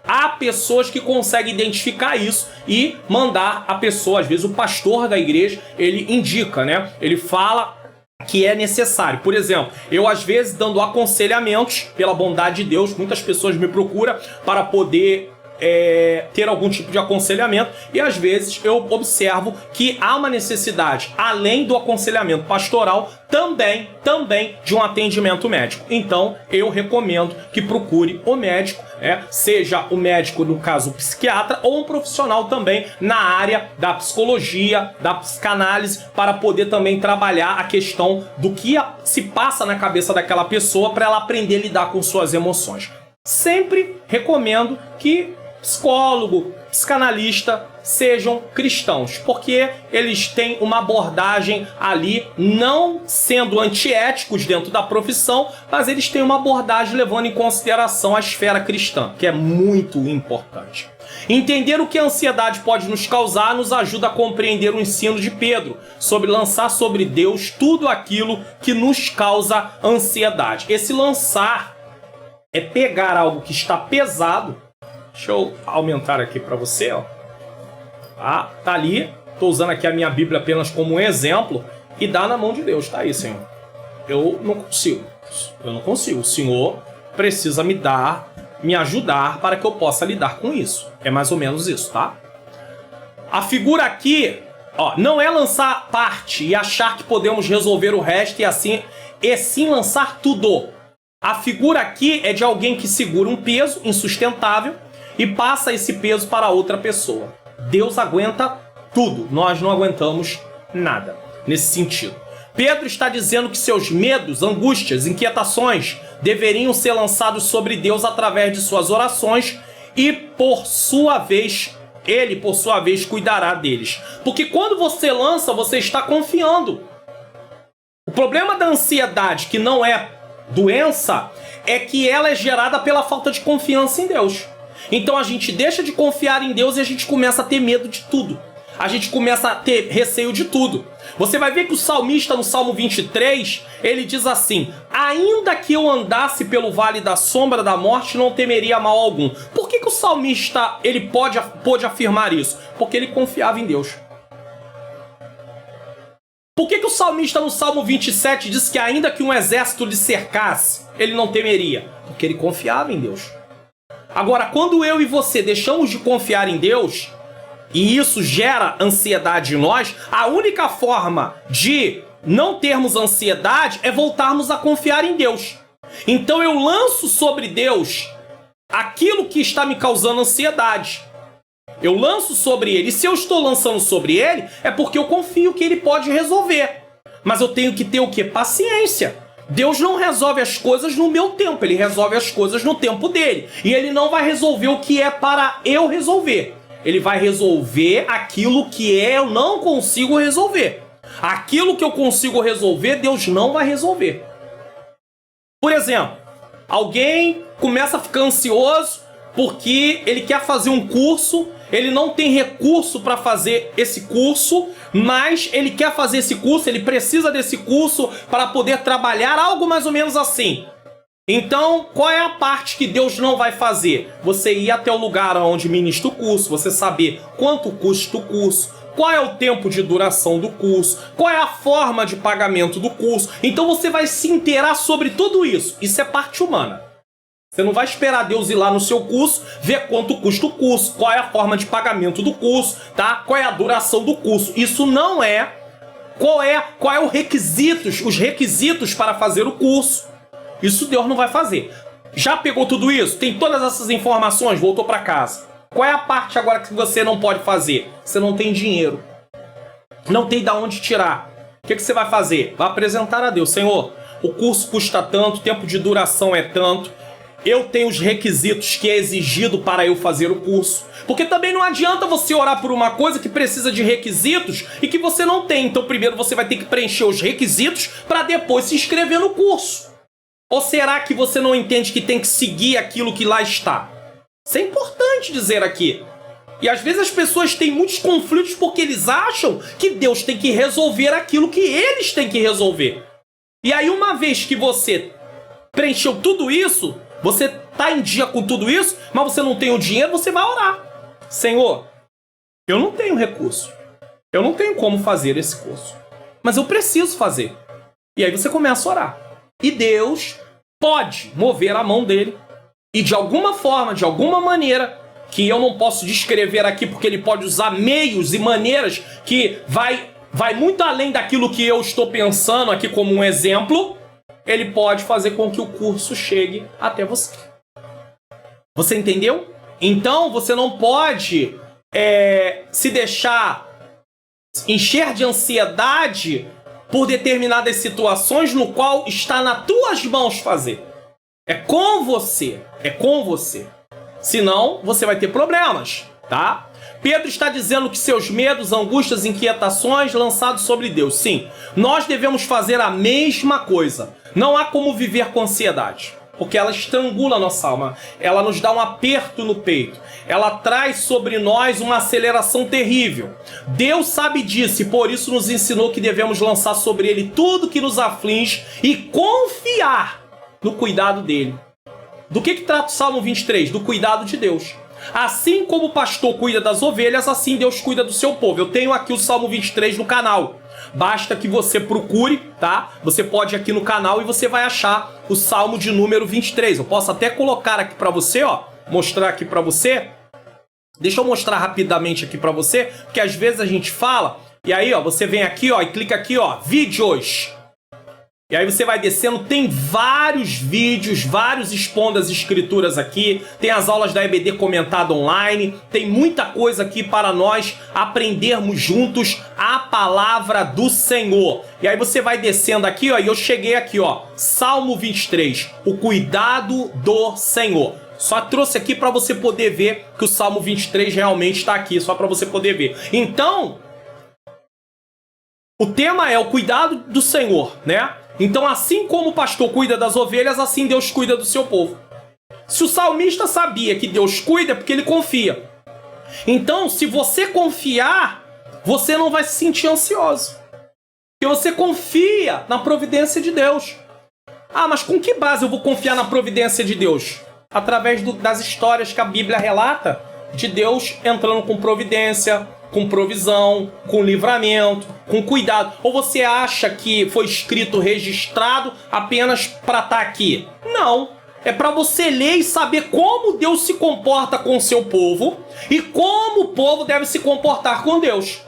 há pessoas que conseguem identificar isso e mandar a pessoa, às vezes o pastor da igreja, ele indica, né? Ele fala que é necessário. Por exemplo, eu às vezes dando aconselhamentos, pela bondade de Deus, muitas pessoas me procuram para poder ter algum tipo de aconselhamento, e às vezes eu observo que há uma necessidade, além do aconselhamento pastoral, também de um atendimento médico. Então eu recomendo que procure o médico, seja o médico, no caso o psiquiatra, ou um profissional também na área da psicologia, da psicanálise, para poder também trabalhar a questão do que se passa na cabeça daquela pessoa para ela aprender a lidar com suas emoções. Sempre recomendo que psicólogo, psicanalista sejam cristãos, porque eles têm uma abordagem ali, não sendo antiéticos dentro da profissão, mas eles têm uma abordagem levando em consideração a esfera cristã, que é muito importante. Entender o que a ansiedade pode nos causar nos ajuda a compreender o ensino de Pedro sobre lançar sobre Deus tudo aquilo que nos causa ansiedade. Esse lançar é pegar algo que está pesado. Deixa eu aumentar aqui para você, ó. Tá ali. Estou usando aqui a minha Bíblia apenas como um exemplo. E dá na mão de Deus. Tá aí, Senhor. Eu não consigo. O Senhor precisa me ajudar para que eu possa lidar com isso. É mais ou menos isso, tá? A figura aqui, ó, não é lançar parte e achar que podemos resolver o resto e sim lançar tudo. A figura aqui é de alguém que segura um peso insustentável e passa esse peso para outra pessoa. Deus aguenta tudo, nós não aguentamos nada nesse sentido. Pedro está dizendo que seus medos, angústias, inquietações deveriam ser lançados sobre Deus através de suas orações e, ele, por sua vez, cuidará deles. Porque quando você lança, você está confiando. O problema da ansiedade, que não é doença, é que ela é gerada pela falta de confiança em Deus. Então a gente deixa de confiar em Deus e a gente começa a ter medo de tudo. A gente começa a ter receio de tudo. Você vai ver que o salmista no Salmo 23, ele diz assim: ainda que eu andasse pelo vale da sombra da morte, não temeria mal algum. Por que o salmista ele pôde afirmar isso? Porque ele confiava em Deus. Por que o salmista no Salmo 27 diz que ainda que um exército lhe cercasse, ele não temeria? Porque ele confiava em Deus. Agora, quando eu e você deixamos de confiar em Deus, e isso gera ansiedade em nós, a única forma de não termos ansiedade é voltarmos a confiar em Deus. Então eu lanço sobre Deus aquilo que está me causando ansiedade. Eu lanço sobre Ele. E se eu estou lançando sobre Ele, é porque eu confio que Ele pode resolver. Mas eu tenho que ter o quê? Paciência. Deus não resolve as coisas no meu tempo, Ele resolve as coisas no tempo dele. E Ele não vai resolver o que é para eu resolver. Ele vai resolver aquilo que eu não consigo resolver. Aquilo que eu consigo resolver, Deus não vai resolver. Por exemplo, alguém começa a ficar ansioso porque ele quer fazer um curso, ele não tem recurso para fazer esse curso, mas ele quer fazer esse curso, ele precisa desse curso para poder trabalhar, algo mais ou menos assim. Então, qual é a parte que Deus não vai fazer? Você ir até o lugar onde ministra o curso, você saber quanto custa o curso, qual é o tempo de duração do curso, qual é a forma de pagamento do curso. Então você vai se inteirar sobre tudo isso. Isso é parte humana. Você não vai esperar Deus ir lá no seu curso, ver quanto custa o curso, qual é a forma de pagamento do curso, tá? Qual é a duração do curso. Isso não é... Qual é os requisitos para fazer o curso. Isso Deus não vai fazer. Já pegou tudo isso? Tem todas essas informações? Voltou para casa. Qual é a parte agora que você não pode fazer? Você não tem dinheiro. Não tem de onde tirar. O que você vai fazer? Vai apresentar a Deus. Senhor, o curso custa tanto, o tempo de duração é tanto. Eu tenho os requisitos que é exigido para eu fazer o curso. Porque também não adianta você orar por uma coisa que precisa de requisitos e que você não tem. Então primeiro você vai ter que preencher os requisitos para depois se inscrever no curso. Ou será que você não entende que tem que seguir aquilo que lá está? Isso é importante dizer aqui. E às vezes as pessoas têm muitos conflitos porque eles acham que Deus tem que resolver aquilo que eles têm que resolver. E aí uma vez que você preencheu tudo isso, você está em dia com tudo isso, mas você não tem o dinheiro, você vai orar. Senhor, eu não tenho recurso. Eu não tenho como fazer esse curso. Mas eu preciso fazer. E aí você começa a orar. E Deus pode mover a mão dele e de alguma forma, de alguma maneira, que eu não posso descrever aqui porque ele pode usar meios e maneiras que vai muito além daquilo que eu estou pensando aqui como um exemplo, ele pode fazer com que o curso chegue até você. Você entendeu? Então você não pode se deixar encher de ansiedade por determinadas situações no qual está nas tuas mãos fazer. É com você. É com você. Senão, você vai ter problemas, tá? Pedro está dizendo que seus medos, angústias, inquietações lançados sobre Deus. Sim, nós devemos fazer a mesma coisa. Não há como viver com ansiedade, porque ela estrangula a nossa alma. Ela nos dá um aperto no peito. Ela traz sobre nós uma aceleração terrível. Deus sabe disso e por isso nos ensinou que devemos lançar sobre Ele tudo que nos aflige e confiar no cuidado dele. Do que trata o Salmo 23? Do cuidado de Deus. Assim como o pastor cuida das ovelhas, assim Deus cuida do seu povo. Eu tenho aqui o Salmo 23 no canal. Basta que você procure, tá? Você pode ir aqui no canal e você vai achar o Salmo de número 23. Eu posso até colocar aqui pra você, ó. Mostrar aqui pra você. Deixa eu mostrar rapidamente aqui pra você, porque às vezes a gente fala, e aí, ó, você vem aqui, ó, e clica aqui, ó, vídeos. E aí você vai descendo, tem vários vídeos, vários expondo as escrituras aqui, tem as aulas da EBD comentada online, tem muita coisa aqui para nós aprendermos juntos a palavra do Senhor. E aí você vai descendo aqui, ó, e eu cheguei aqui, ó, Salmo 23, o cuidado do Senhor. Só trouxe aqui para você poder ver que o Salmo 23 realmente está aqui, só para você poder ver. Então, o tema é o cuidado do Senhor, né? Então, assim como o pastor cuida das ovelhas, assim Deus cuida do seu povo. Se o salmista sabia que Deus cuida, é porque ele confia. Então, se você confiar, você não vai se sentir ansioso. Porque você confia na providência de Deus. Ah, mas com que base eu vou confiar na providência de Deus? Através das histórias que a Bíblia relata de Deus entrando com providência, com provisão, com livramento, com cuidado. Ou você acha que foi escrito, registrado apenas para estar aqui? Não. É para você ler e saber como Deus se comporta com o seu povo e como o povo deve se comportar com Deus.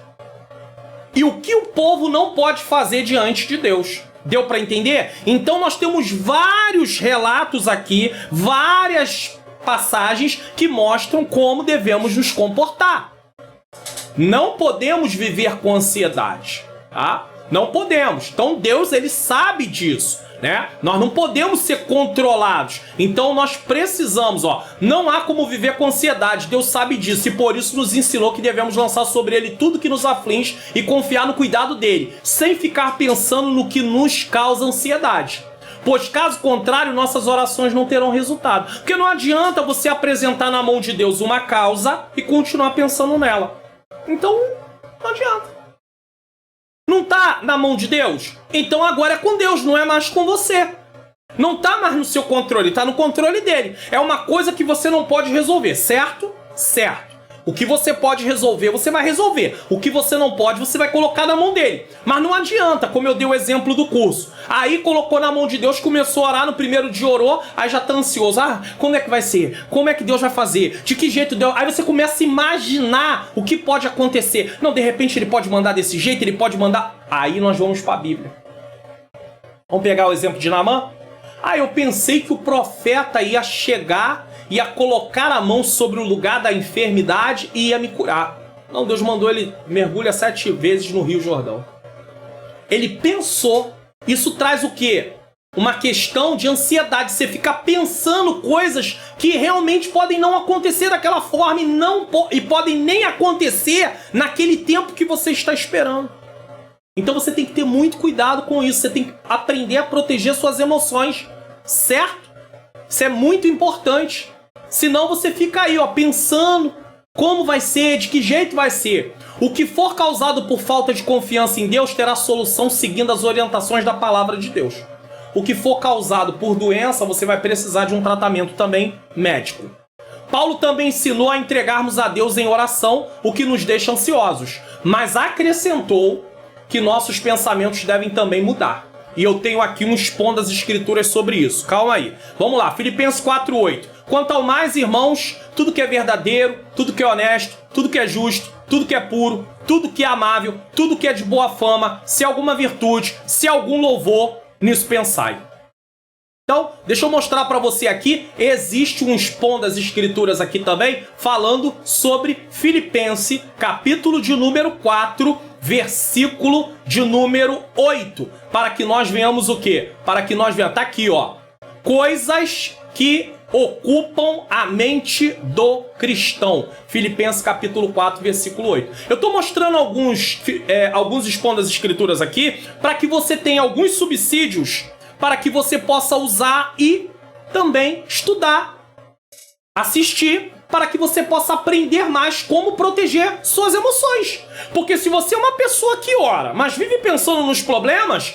E o que o povo não pode fazer diante de Deus. Deu para entender? Então nós temos vários relatos aqui, várias passagens que mostram como devemos nos comportar. Não podemos viver com ansiedade, tá? Não podemos. Então Deus, ele sabe disso. né? Nós não podemos ser controlados. Então nós precisamos, não há como viver com ansiedade. Deus sabe disso e por isso nos ensinou que devemos lançar sobre Ele tudo que nos aflige e confiar no cuidado dEle, sem ficar pensando no que nos causa ansiedade. Pois caso contrário, nossas orações não terão resultado. Porque não adianta você apresentar na mão de Deus uma causa e continuar pensando nela. Então, não adianta. Não tá na mão de Deus? Então agora é com Deus, não é mais com você. Não tá mais no seu controle, tá no controle dele. É uma coisa que você não pode resolver, certo? Certo. O que você pode resolver, você vai resolver. O que você não pode, você vai colocar na mão dele. Mas não adianta, como eu dei o exemplo do curso. Aí colocou na mão de Deus, começou a orar, no primeiro dia orou, aí já tá ansioso. Como é que vai ser? Como é que Deus vai fazer? De que jeito Deus... Aí você começa a imaginar o que pode acontecer. Não, de repente ele pode mandar desse jeito, ele pode mandar... Aí nós vamos para a Bíblia. Vamos pegar o exemplo de Naamã? Eu pensei que o profeta ia chegar... ia colocar a mão sobre o lugar da enfermidade e ia me curar. Não, Deus mandou ele mergulhar 7 vezes no Rio Jordão. Ele pensou. Isso traz o quê? Uma questão de ansiedade. Você fica pensando coisas que realmente podem não acontecer daquela forma e podem nem acontecer naquele tempo que você está esperando. Então você tem que ter muito cuidado com isso. Você tem que aprender a proteger suas emoções. Certo? Isso é muito importante. Senão você fica aí, pensando como vai ser, de que jeito vai ser. O que for causado por falta de confiança em Deus terá solução seguindo as orientações da palavra de Deus. O que for causado por doença, você vai precisar de um tratamento também médico. Paulo também ensinou a entregarmos a Deus em oração, o que nos deixa ansiosos. Mas acrescentou que nossos pensamentos devem também mudar. E eu tenho aqui um expondo das escrituras sobre isso. Calma aí. Vamos lá, Filipenses 4:8. Quanto ao mais, irmãos, tudo que é verdadeiro, tudo que é honesto, tudo que é justo, tudo que é puro, tudo que é amável, tudo que é de boa fama, se alguma virtude, se algum louvor, nisso pensai. Então, deixa eu mostrar para você aqui, existe um expondo das escrituras aqui também, falando sobre Filipenses, capítulo de número 4, versículo de número 8, para que nós venhamos o quê? Para que nós venhamos, tá aqui, coisas que ocupam a mente do cristão. Filipenses capítulo 4, versículo 8. Eu estou mostrando alguns expondo das escrituras aqui, para que você tenha alguns subsídios, para que você possa usar e também estudar, assistir, para que você possa aprender mais como proteger suas emoções. Porque se você é uma pessoa que ora, mas vive pensando nos problemas,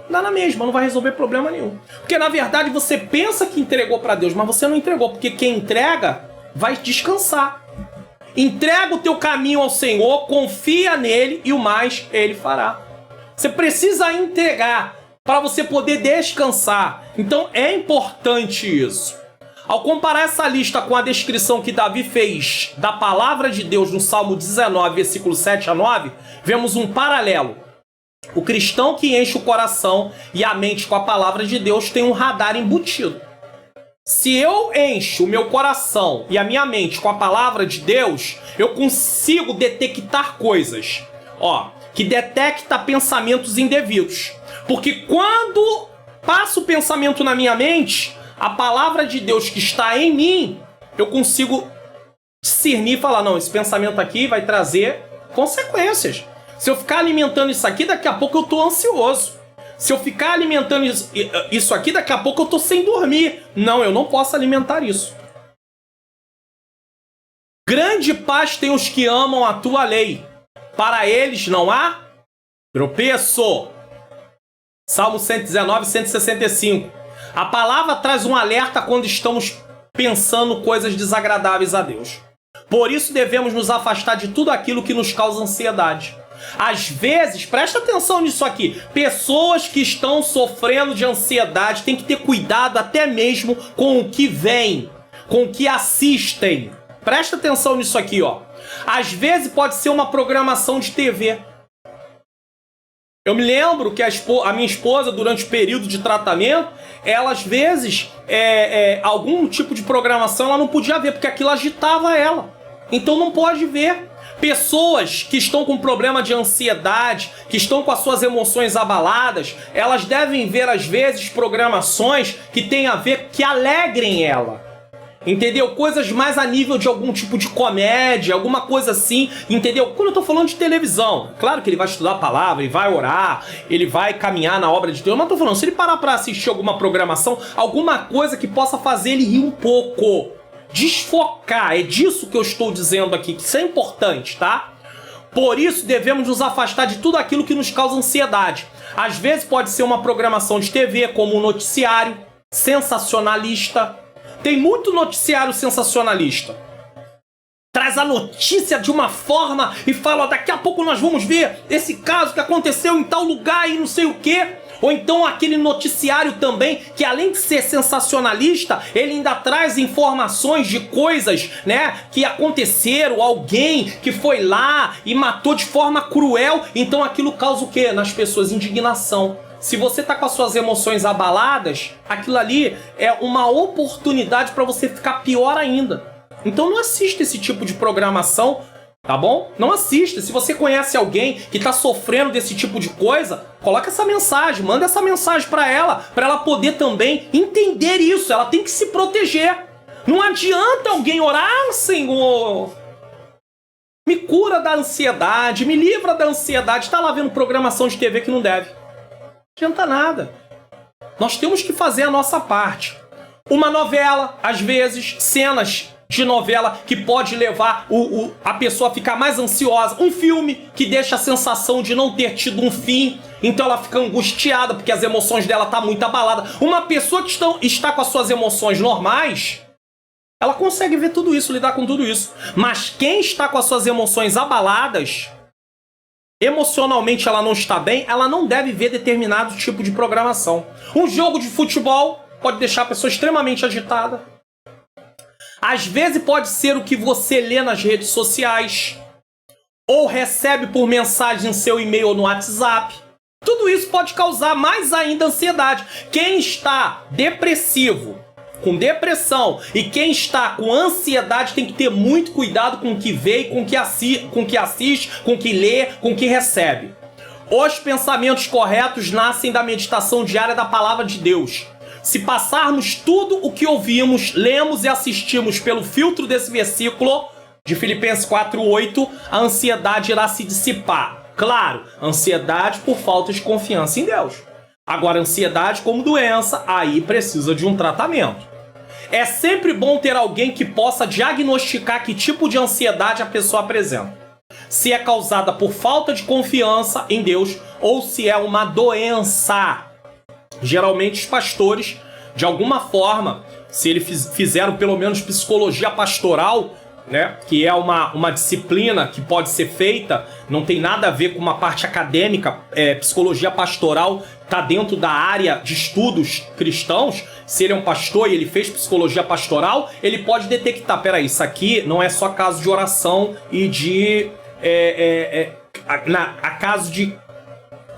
dá na mesma, não vai resolver problema nenhum. Porque na verdade você pensa que entregou para Deus, mas você não entregou, porque quem entrega vai descansar. Entrega o teu caminho ao Senhor, confia nele e o mais ele fará. Você precisa entregar para você poder descansar. Então é importante isso. Ao comparar essa lista com a descrição que Davi fez da palavra de Deus no Salmo 19, versículo 7 a 9, vemos um paralelo. O cristão que enche o coração e a mente com a palavra de Deus tem um radar embutido. Se eu encho o meu coração e a minha mente com a palavra de Deus, eu consigo detectar coisas, que detecta pensamentos indevidos. Porque quando passa o pensamento na minha mente, a palavra de Deus que está em mim, eu consigo discernir e falar, não, esse pensamento aqui vai trazer consequências. Se eu ficar alimentando isso aqui, daqui a pouco eu estou ansioso. Se eu ficar alimentando isso aqui, daqui a pouco eu estou sem dormir. Não, eu não posso alimentar isso. Grande paz tem os que amam a tua lei. Para eles não há tropeço. Salmo 119, 165. A palavra traz um alerta quando estamos pensando coisas desagradáveis a Deus. Por isso devemos nos afastar de tudo aquilo que nos causa ansiedade. Às vezes, presta atenção nisso aqui, pessoas que estão sofrendo de ansiedade têm que ter cuidado até mesmo com o que vem, com o que assistem. Presta atenção nisso aqui, Às vezes pode ser uma programação de TV. Eu me lembro que a minha esposa, durante o período de tratamento, ela às vezes, algum tipo de programação ela não podia ver, porque aquilo agitava ela. Então não pode ver. Pessoas que estão com problema de ansiedade, que estão com as suas emoções abaladas, elas devem ver, às vezes, programações que têm a ver, que alegrem ela. Entendeu? Coisas mais a nível de algum tipo de comédia, alguma coisa assim, entendeu? Quando eu tô falando de televisão, claro que ele vai estudar a palavra, ele vai orar, ele vai caminhar na obra de Deus, mas eu tô falando, se ele parar pra assistir alguma programação, alguma coisa que possa fazer ele rir um pouco, desfocar, é disso que eu estou dizendo aqui, que isso é importante, tá? Por isso devemos nos afastar de tudo aquilo que nos causa ansiedade. Às vezes pode ser uma programação de TV, como um noticiário sensacionalista. Tem muito noticiário sensacionalista. Traz a notícia de uma forma e fala, daqui a pouco nós vamos ver esse caso que aconteceu em tal lugar e não sei o quê. Ou então aquele noticiário também, que além de ser sensacionalista, ele ainda traz informações de coisas, né, que aconteceram, alguém que foi lá e matou de forma cruel. Então aquilo causa o quê? Nas pessoas indignação. Se você tá com as suas emoções abaladas, aquilo ali é uma oportunidade para você ficar pior ainda. Então não assista esse tipo de programação, tá bom? Não assista. Se você conhece alguém que tá sofrendo desse tipo de coisa, coloca essa mensagem, manda essa mensagem para ela poder também entender isso. Ela tem que se proteger. Não adianta alguém orar, Senhor, me cura da ansiedade, me livra da ansiedade. Tá lá vendo programação de TV que não deve. Não adianta nada. Nós temos que fazer a nossa parte. Uma novela, às vezes, cenas de novela que pode levar a pessoa a ficar mais ansiosa. Um filme que deixa a sensação de não ter tido um fim, então ela fica angustiada porque as emoções dela estão muito abaladas. Uma pessoa que está com as suas emoções normais, ela consegue ver tudo isso, lidar com tudo isso. Mas quem está com as suas emoções abaladas, emocionalmente ela não está bem, ela não deve ver determinado tipo de programação. Um jogo de futebol pode deixar a pessoa extremamente agitada. Às vezes pode ser o que você lê nas redes sociais, ou recebe por mensagem em seu e-mail ou no WhatsApp. Tudo isso pode causar mais ainda ansiedade. Quem está depressivo, com depressão, e quem está com ansiedade tem que ter muito cuidado com o que vê e com o que assiste, com o que lê, com o que recebe. Os pensamentos corretos nascem da meditação diária da palavra de Deus. Se passarmos tudo o que ouvimos, lemos e assistimos pelo filtro desse versículo de Filipenses 4:8, a ansiedade irá se dissipar. Claro, ansiedade por falta de confiança em Deus. Agora, ansiedade como doença, aí precisa de um tratamento. É sempre bom ter alguém que possa diagnosticar que tipo de ansiedade a pessoa apresenta. Se é causada por falta de confiança em Deus ou se é uma doença. Geralmente os pastores, de alguma forma, se eles fizeram pelo menos psicologia pastoral, né, que é uma disciplina que pode ser feita, não tem nada a ver com uma parte acadêmica, psicologia pastoral está dentro da área de estudos cristãos. Se ele é um pastor e ele fez psicologia pastoral, ele pode detectar, peraí, isso aqui não é só caso de oração e de caso de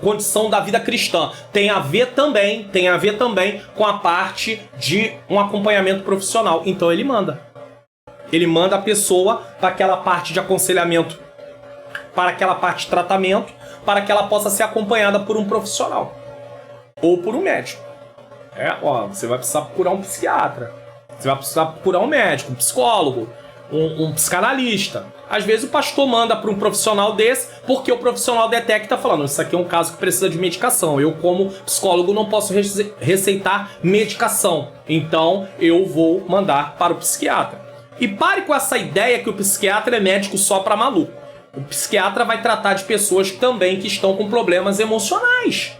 condição da vida cristã. Tem a ver também com a parte de um acompanhamento profissional. Então ele manda a pessoa para aquela parte de aconselhamento, para aquela parte de tratamento, para que ela possa ser acompanhada por um profissional ou por um médico. Você vai precisar procurar um psiquiatra, você vai precisar procurar um médico, um psicólogo, um psicanalista. Às vezes o pastor manda para um profissional desse, porque o profissional detecta falando, isso aqui é um caso que precisa de medicação. Eu, como psicólogo, não posso receitar medicação. Então eu vou mandar para o psiquiatra. E pare com essa ideia que o psiquiatra é médico só para maluco. O psiquiatra vai tratar de pessoas também que estão com problemas emocionais.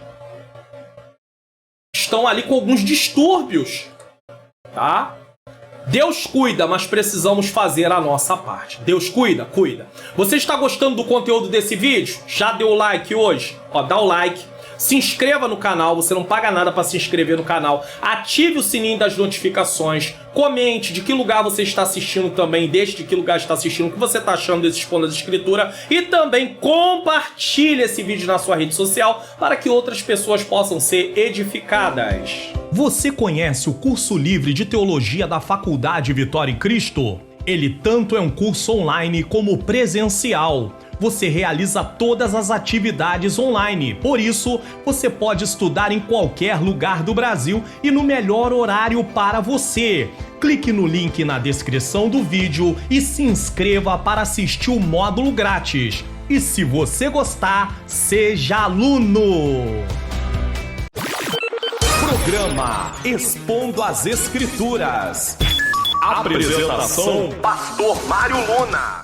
Estão ali com alguns distúrbios, tá? Deus cuida, mas precisamos fazer a nossa parte. Deus cuida? Cuida. Você está gostando do conteúdo desse vídeo? Já deu o like hoje? Dá o like. Se inscreva no canal, você não paga nada para se inscrever no canal. Ative o sininho das notificações. Comente de que lugar você está assistindo também, deixe de que lugar está assistindo, o que você está achando desse Expondo as Escrituras. E também compartilhe esse vídeo na sua rede social para que outras pessoas possam ser edificadas. Você conhece o curso livre de teologia da Faculdade Vitória em Cristo? Ele tanto é um curso online como presencial. Você realiza todas as atividades online. Por isso, você pode estudar em qualquer lugar do Brasil e no melhor horário para você. Clique no link na descrição do vídeo e se inscreva para assistir o módulo grátis. E se você gostar, seja aluno! Programa Expondo as Escrituras. Apresentação: Pastor Mário Luna.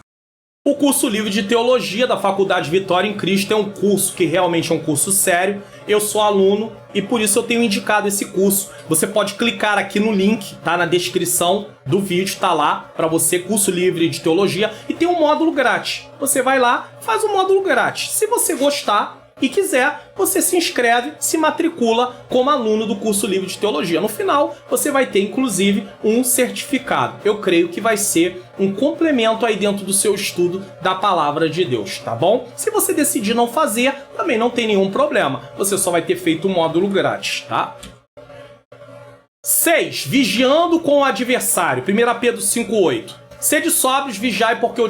O curso livre de teologia da Faculdade Vitória em Cristo é um curso que realmente é um curso sério. Eu sou aluno e por isso eu tenho indicado esse curso. Você pode clicar aqui no link, tá na descrição do vídeo, tá lá para você, curso livre de teologia, e tem um módulo grátis. Você vai lá, faz o módulo grátis. Se você gostar e quiser, você se inscreve, se matricula como aluno do curso livre de teologia. No final, você vai ter, inclusive, um certificado. Eu creio que vai ser um complemento aí dentro do seu estudo da palavra de Deus, tá bom? Se você decidir não fazer, também não tem nenhum problema. Você só vai ter feito o módulo grátis, tá? 6. Vigiando com o adversário. 1 Pedro 5,8. Sede sóbrios, vigiai, porque o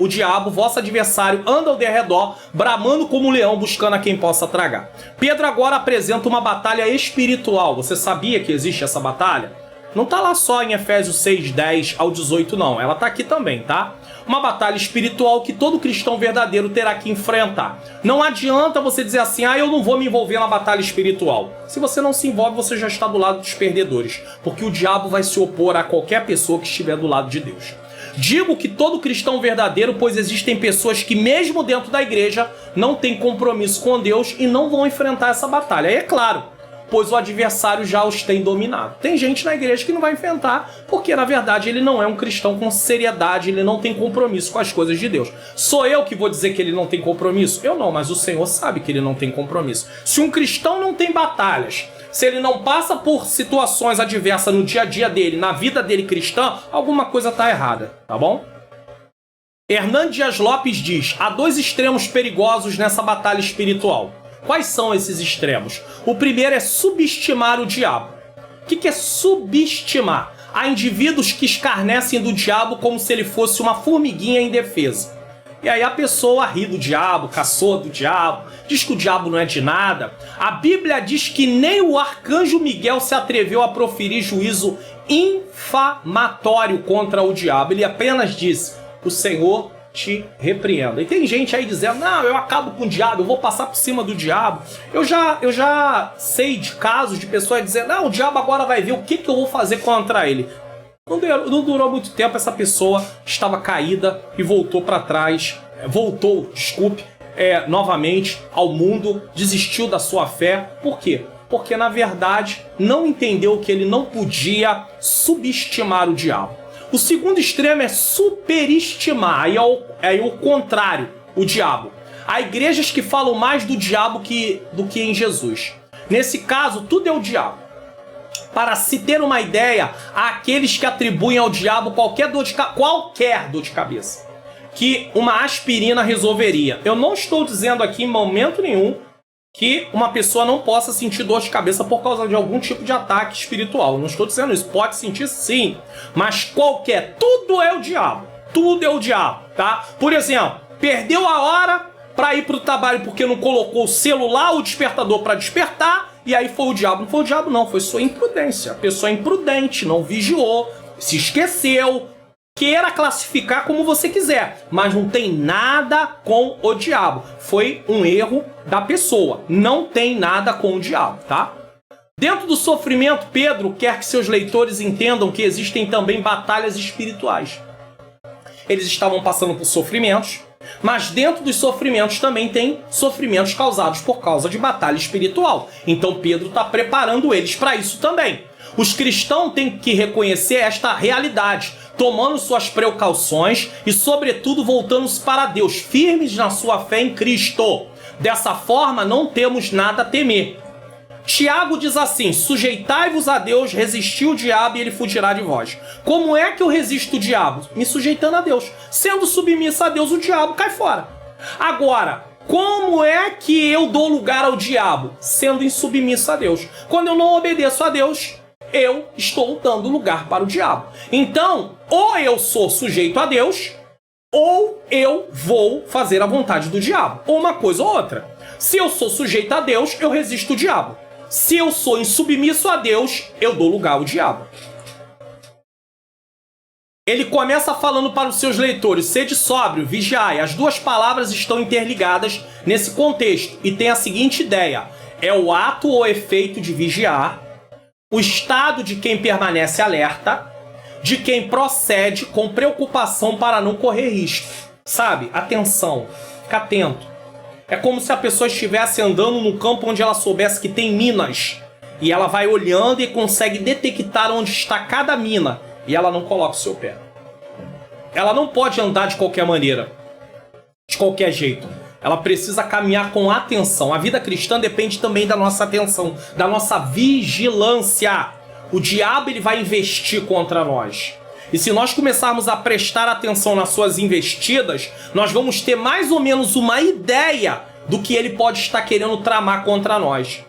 diabo, vosso adversário, anda ao derredor, bramando como um leão, buscando a quem possa tragar. Pedro agora apresenta uma batalha espiritual. Você sabia que existe essa batalha? Não está lá só em Efésios 6, 10 ao 18, não. Ela está aqui também, tá? Uma batalha espiritual que todo cristão verdadeiro terá que enfrentar. Não adianta você dizer assim, eu não vou me envolver na batalha espiritual. Se você não se envolve, você já está do lado dos perdedores. Porque o diabo vai se opor a qualquer pessoa que estiver do lado de Deus. Digo que todo cristão verdadeiro, pois existem pessoas que mesmo dentro da igreja não têm compromisso com Deus e não vão enfrentar essa batalha. E é claro, pois o adversário já os tem dominado. Tem gente na igreja que não vai enfrentar, porque na verdade ele não é um cristão com seriedade, ele não tem compromisso com as coisas de Deus. Sou eu que vou dizer que ele não tem compromisso? Eu não, mas o Senhor sabe que ele não tem compromisso. Se um cristão não tem batalhas, se ele não passa por situações adversas no dia a dia dele, na vida dele cristã, alguma coisa está errada, tá bom? Hernandes Dias Lopes diz, há dois extremos perigosos nessa batalha espiritual. Quais são esses extremos? O primeiro é subestimar o diabo. O que é subestimar? Há indivíduos que escarnecem do diabo como se ele fosse uma formiguinha indefesa. E aí a pessoa ri do diabo, caçoa do diabo, diz que o diabo não é de nada. A Bíblia diz que nem o arcanjo Miguel se atreveu a proferir juízo infamatório contra o diabo. Ele apenas disse, o Senhor te repreenda. E tem gente aí dizendo, não, eu acabo com o diabo, eu vou passar por cima do diabo. Eu já sei de casos de pessoas dizendo, não, o diabo agora vai ver o que eu vou fazer contra ele. Não durou muito tempo, essa pessoa estava caída e voltou para trás, novamente ao mundo, desistiu da sua fé. Por quê? Porque na verdade não entendeu que ele não podia subestimar o diabo. O segundo extremo é superestimar, aí é o contrário, o diabo. Há igrejas que falam mais do diabo do que em Jesus. Nesse caso, tudo é o diabo. Para se ter uma ideia, há aqueles que atribuem ao diabo qualquer dor de cabeça, que uma aspirina resolveria. Eu não estou dizendo aqui em momento nenhum que uma pessoa não possa sentir dor de cabeça por causa de algum tipo de ataque espiritual. Eu não estou dizendo isso, pode sentir sim, mas tudo é o diabo, tá? Por exemplo, perdeu a hora para ir para o trabalho porque não colocou o celular, o despertador para despertar, e aí foi o diabo. Não foi o diabo não, foi sua imprudência. A pessoa é imprudente, não vigiou, se esqueceu. Queira classificar como você quiser, mas não tem nada com o diabo. Foi um erro da pessoa. Não tem nada com o diabo, tá? Dentro do sofrimento, Pedro quer que seus leitores entendam que existem também batalhas espirituais. Eles estavam passando por sofrimentos, mas dentro dos sofrimentos também tem sofrimentos causados por causa de batalha espiritual. Então Pedro está preparando eles para isso também. Os cristãos têm que reconhecer esta realidade, tomando suas precauções e, sobretudo, voltando-se para Deus, firmes na sua fé em Cristo. Dessa forma, não temos nada a temer. Tiago diz assim, sujeitai-vos a Deus, resisti o diabo e ele fugirá de vós. Como é que eu resisto o diabo? Me sujeitando a Deus. Sendo submissa a Deus, o diabo cai fora. Agora, como é que eu dou lugar ao diabo? Sendo insubmisso a Deus. Quando eu não obedeço a Deus, eu estou dando lugar para o diabo. Então, ou eu sou sujeito a Deus, ou eu vou fazer a vontade do diabo. Ou uma coisa ou outra. Se eu sou sujeito a Deus, eu resisto o diabo. Se eu sou insubmisso a Deus, eu dou lugar ao diabo. Ele começa falando para os seus leitores: sede sóbrio, vigiai. As duas palavras estão interligadas nesse contexto e tem a seguinte ideia: é o ato ou efeito de vigiar, o estado de quem permanece alerta, de quem procede com preocupação para não correr risco. Sabe? Atenção, fica atento. É como se a pessoa estivesse andando num campo onde ela soubesse que tem minas e ela vai olhando e consegue detectar onde está cada mina. E ela não coloca o seu pé. Ela não pode andar de qualquer maneira, de qualquer jeito. Ela precisa caminhar com atenção. A vida cristã depende também da nossa atenção, da nossa vigilância. O diabo ele vai investir contra nós. E se nós começarmos a prestar atenção nas suas investidas, nós vamos ter mais ou menos uma ideia do que ele pode estar querendo tramar contra nós.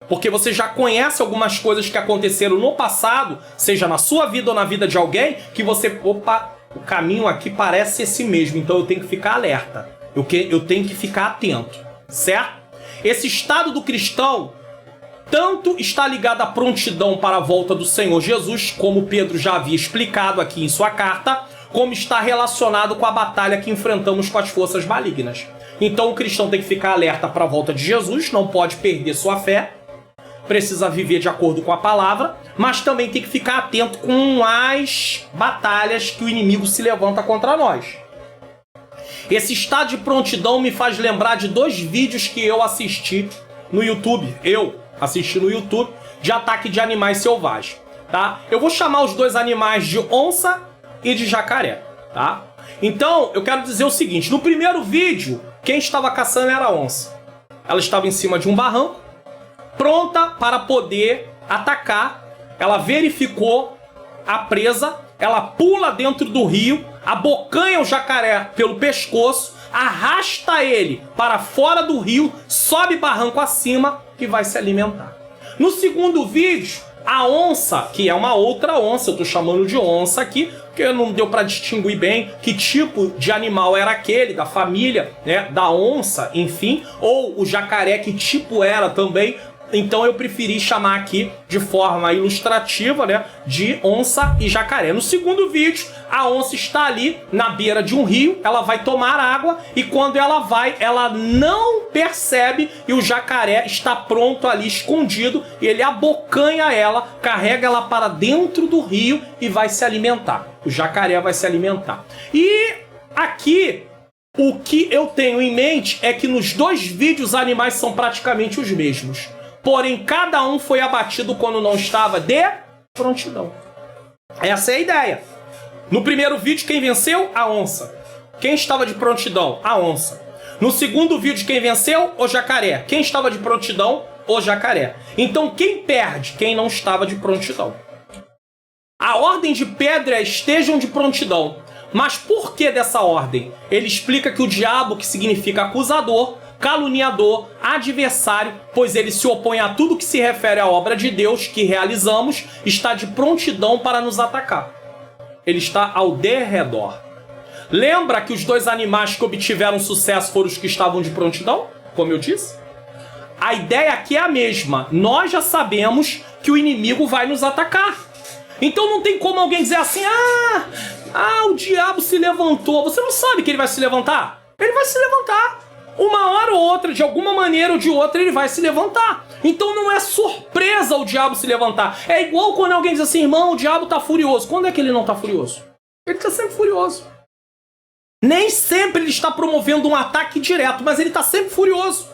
Porque você já conhece algumas coisas que aconteceram no passado, seja na sua vida ou na vida de alguém, que você... Opa, o caminho aqui parece esse mesmo, então eu tenho que ficar alerta. Eu tenho que ficar atento, certo? Esse estado do cristão tanto está ligado à prontidão para a volta do Senhor Jesus, como Pedro já havia explicado aqui em sua carta, como está relacionado com a batalha que enfrentamos com as forças malignas. Então o cristão tem que ficar alerta para a volta de Jesus, não pode perder sua fé, precisa viver de acordo com a palavra, mas também tem que ficar atento com as batalhas que o inimigo se levanta contra nós. Esse estado de prontidão me faz lembrar de 2 vídeos que eu assisti no YouTube. Assisti no YouTube de ataque de animais selvagens, tá? Eu vou chamar os 2 animais de onça e de jacaré, tá? Então, eu quero dizer o seguinte. No primeiro vídeo, quem estava caçando era a onça. Ela estava em cima de um barranco, pronta para poder atacar. Ela verificou a presa, ela pula dentro do rio, abocanha o jacaré pelo pescoço, arrasta ele para fora do rio, sobe barranco acima e vai se alimentar. No segundo vídeo, a onça, que é uma outra onça, eu tô chamando de onça aqui, porque não deu para distinguir bem que tipo de animal era aquele, da família, né, da onça, enfim, ou o jacaré, que tipo era também. Então eu preferi chamar aqui de forma ilustrativa, né, de onça e jacaré. No segundo vídeo, a onça está ali na beira de um rio, ela vai tomar água e quando ela vai, ela não percebe e o jacaré está pronto ali, escondido, e ele abocanha ela, carrega ela para dentro do rio e vai se alimentar. O jacaré vai se alimentar. E aqui, o que eu tenho em mente é que nos 2 vídeos os animais são praticamente os mesmos. Porém, cada um foi abatido quando não estava de prontidão. Essa é a ideia. No primeiro vídeo, quem venceu? A onça. Quem estava de prontidão? A onça. No segundo vídeo, quem venceu? O jacaré. Quem estava de prontidão? O jacaré. Então, quem perde? Quem não estava de prontidão. A ordem de Pedro é: estejam de prontidão. Mas por que dessa ordem? Ele explica que o diabo, que significa acusador, caluniador, adversário, pois ele se opõe a tudo que se refere à obra de Deus que realizamos, está de prontidão para nos atacar. Ele está ao derredor. Lembra que os 2 animais que obtiveram sucesso foram os que estavam de prontidão? Como eu disse? A ideia aqui é a mesma. Nós já sabemos que o inimigo vai nos atacar. Então não tem como alguém dizer assim: o diabo se levantou. Você não sabe que ele vai se levantar? Ele vai se levantar. Uma hora ou outra, de alguma maneira ou de outra, ele vai se levantar. Então não é surpresa o diabo se levantar. É igual quando alguém diz assim: irmão, o diabo tá furioso. Quando é que ele não tá furioso? Ele tá sempre furioso. Nem sempre ele está promovendo um ataque direto, mas ele tá sempre furioso.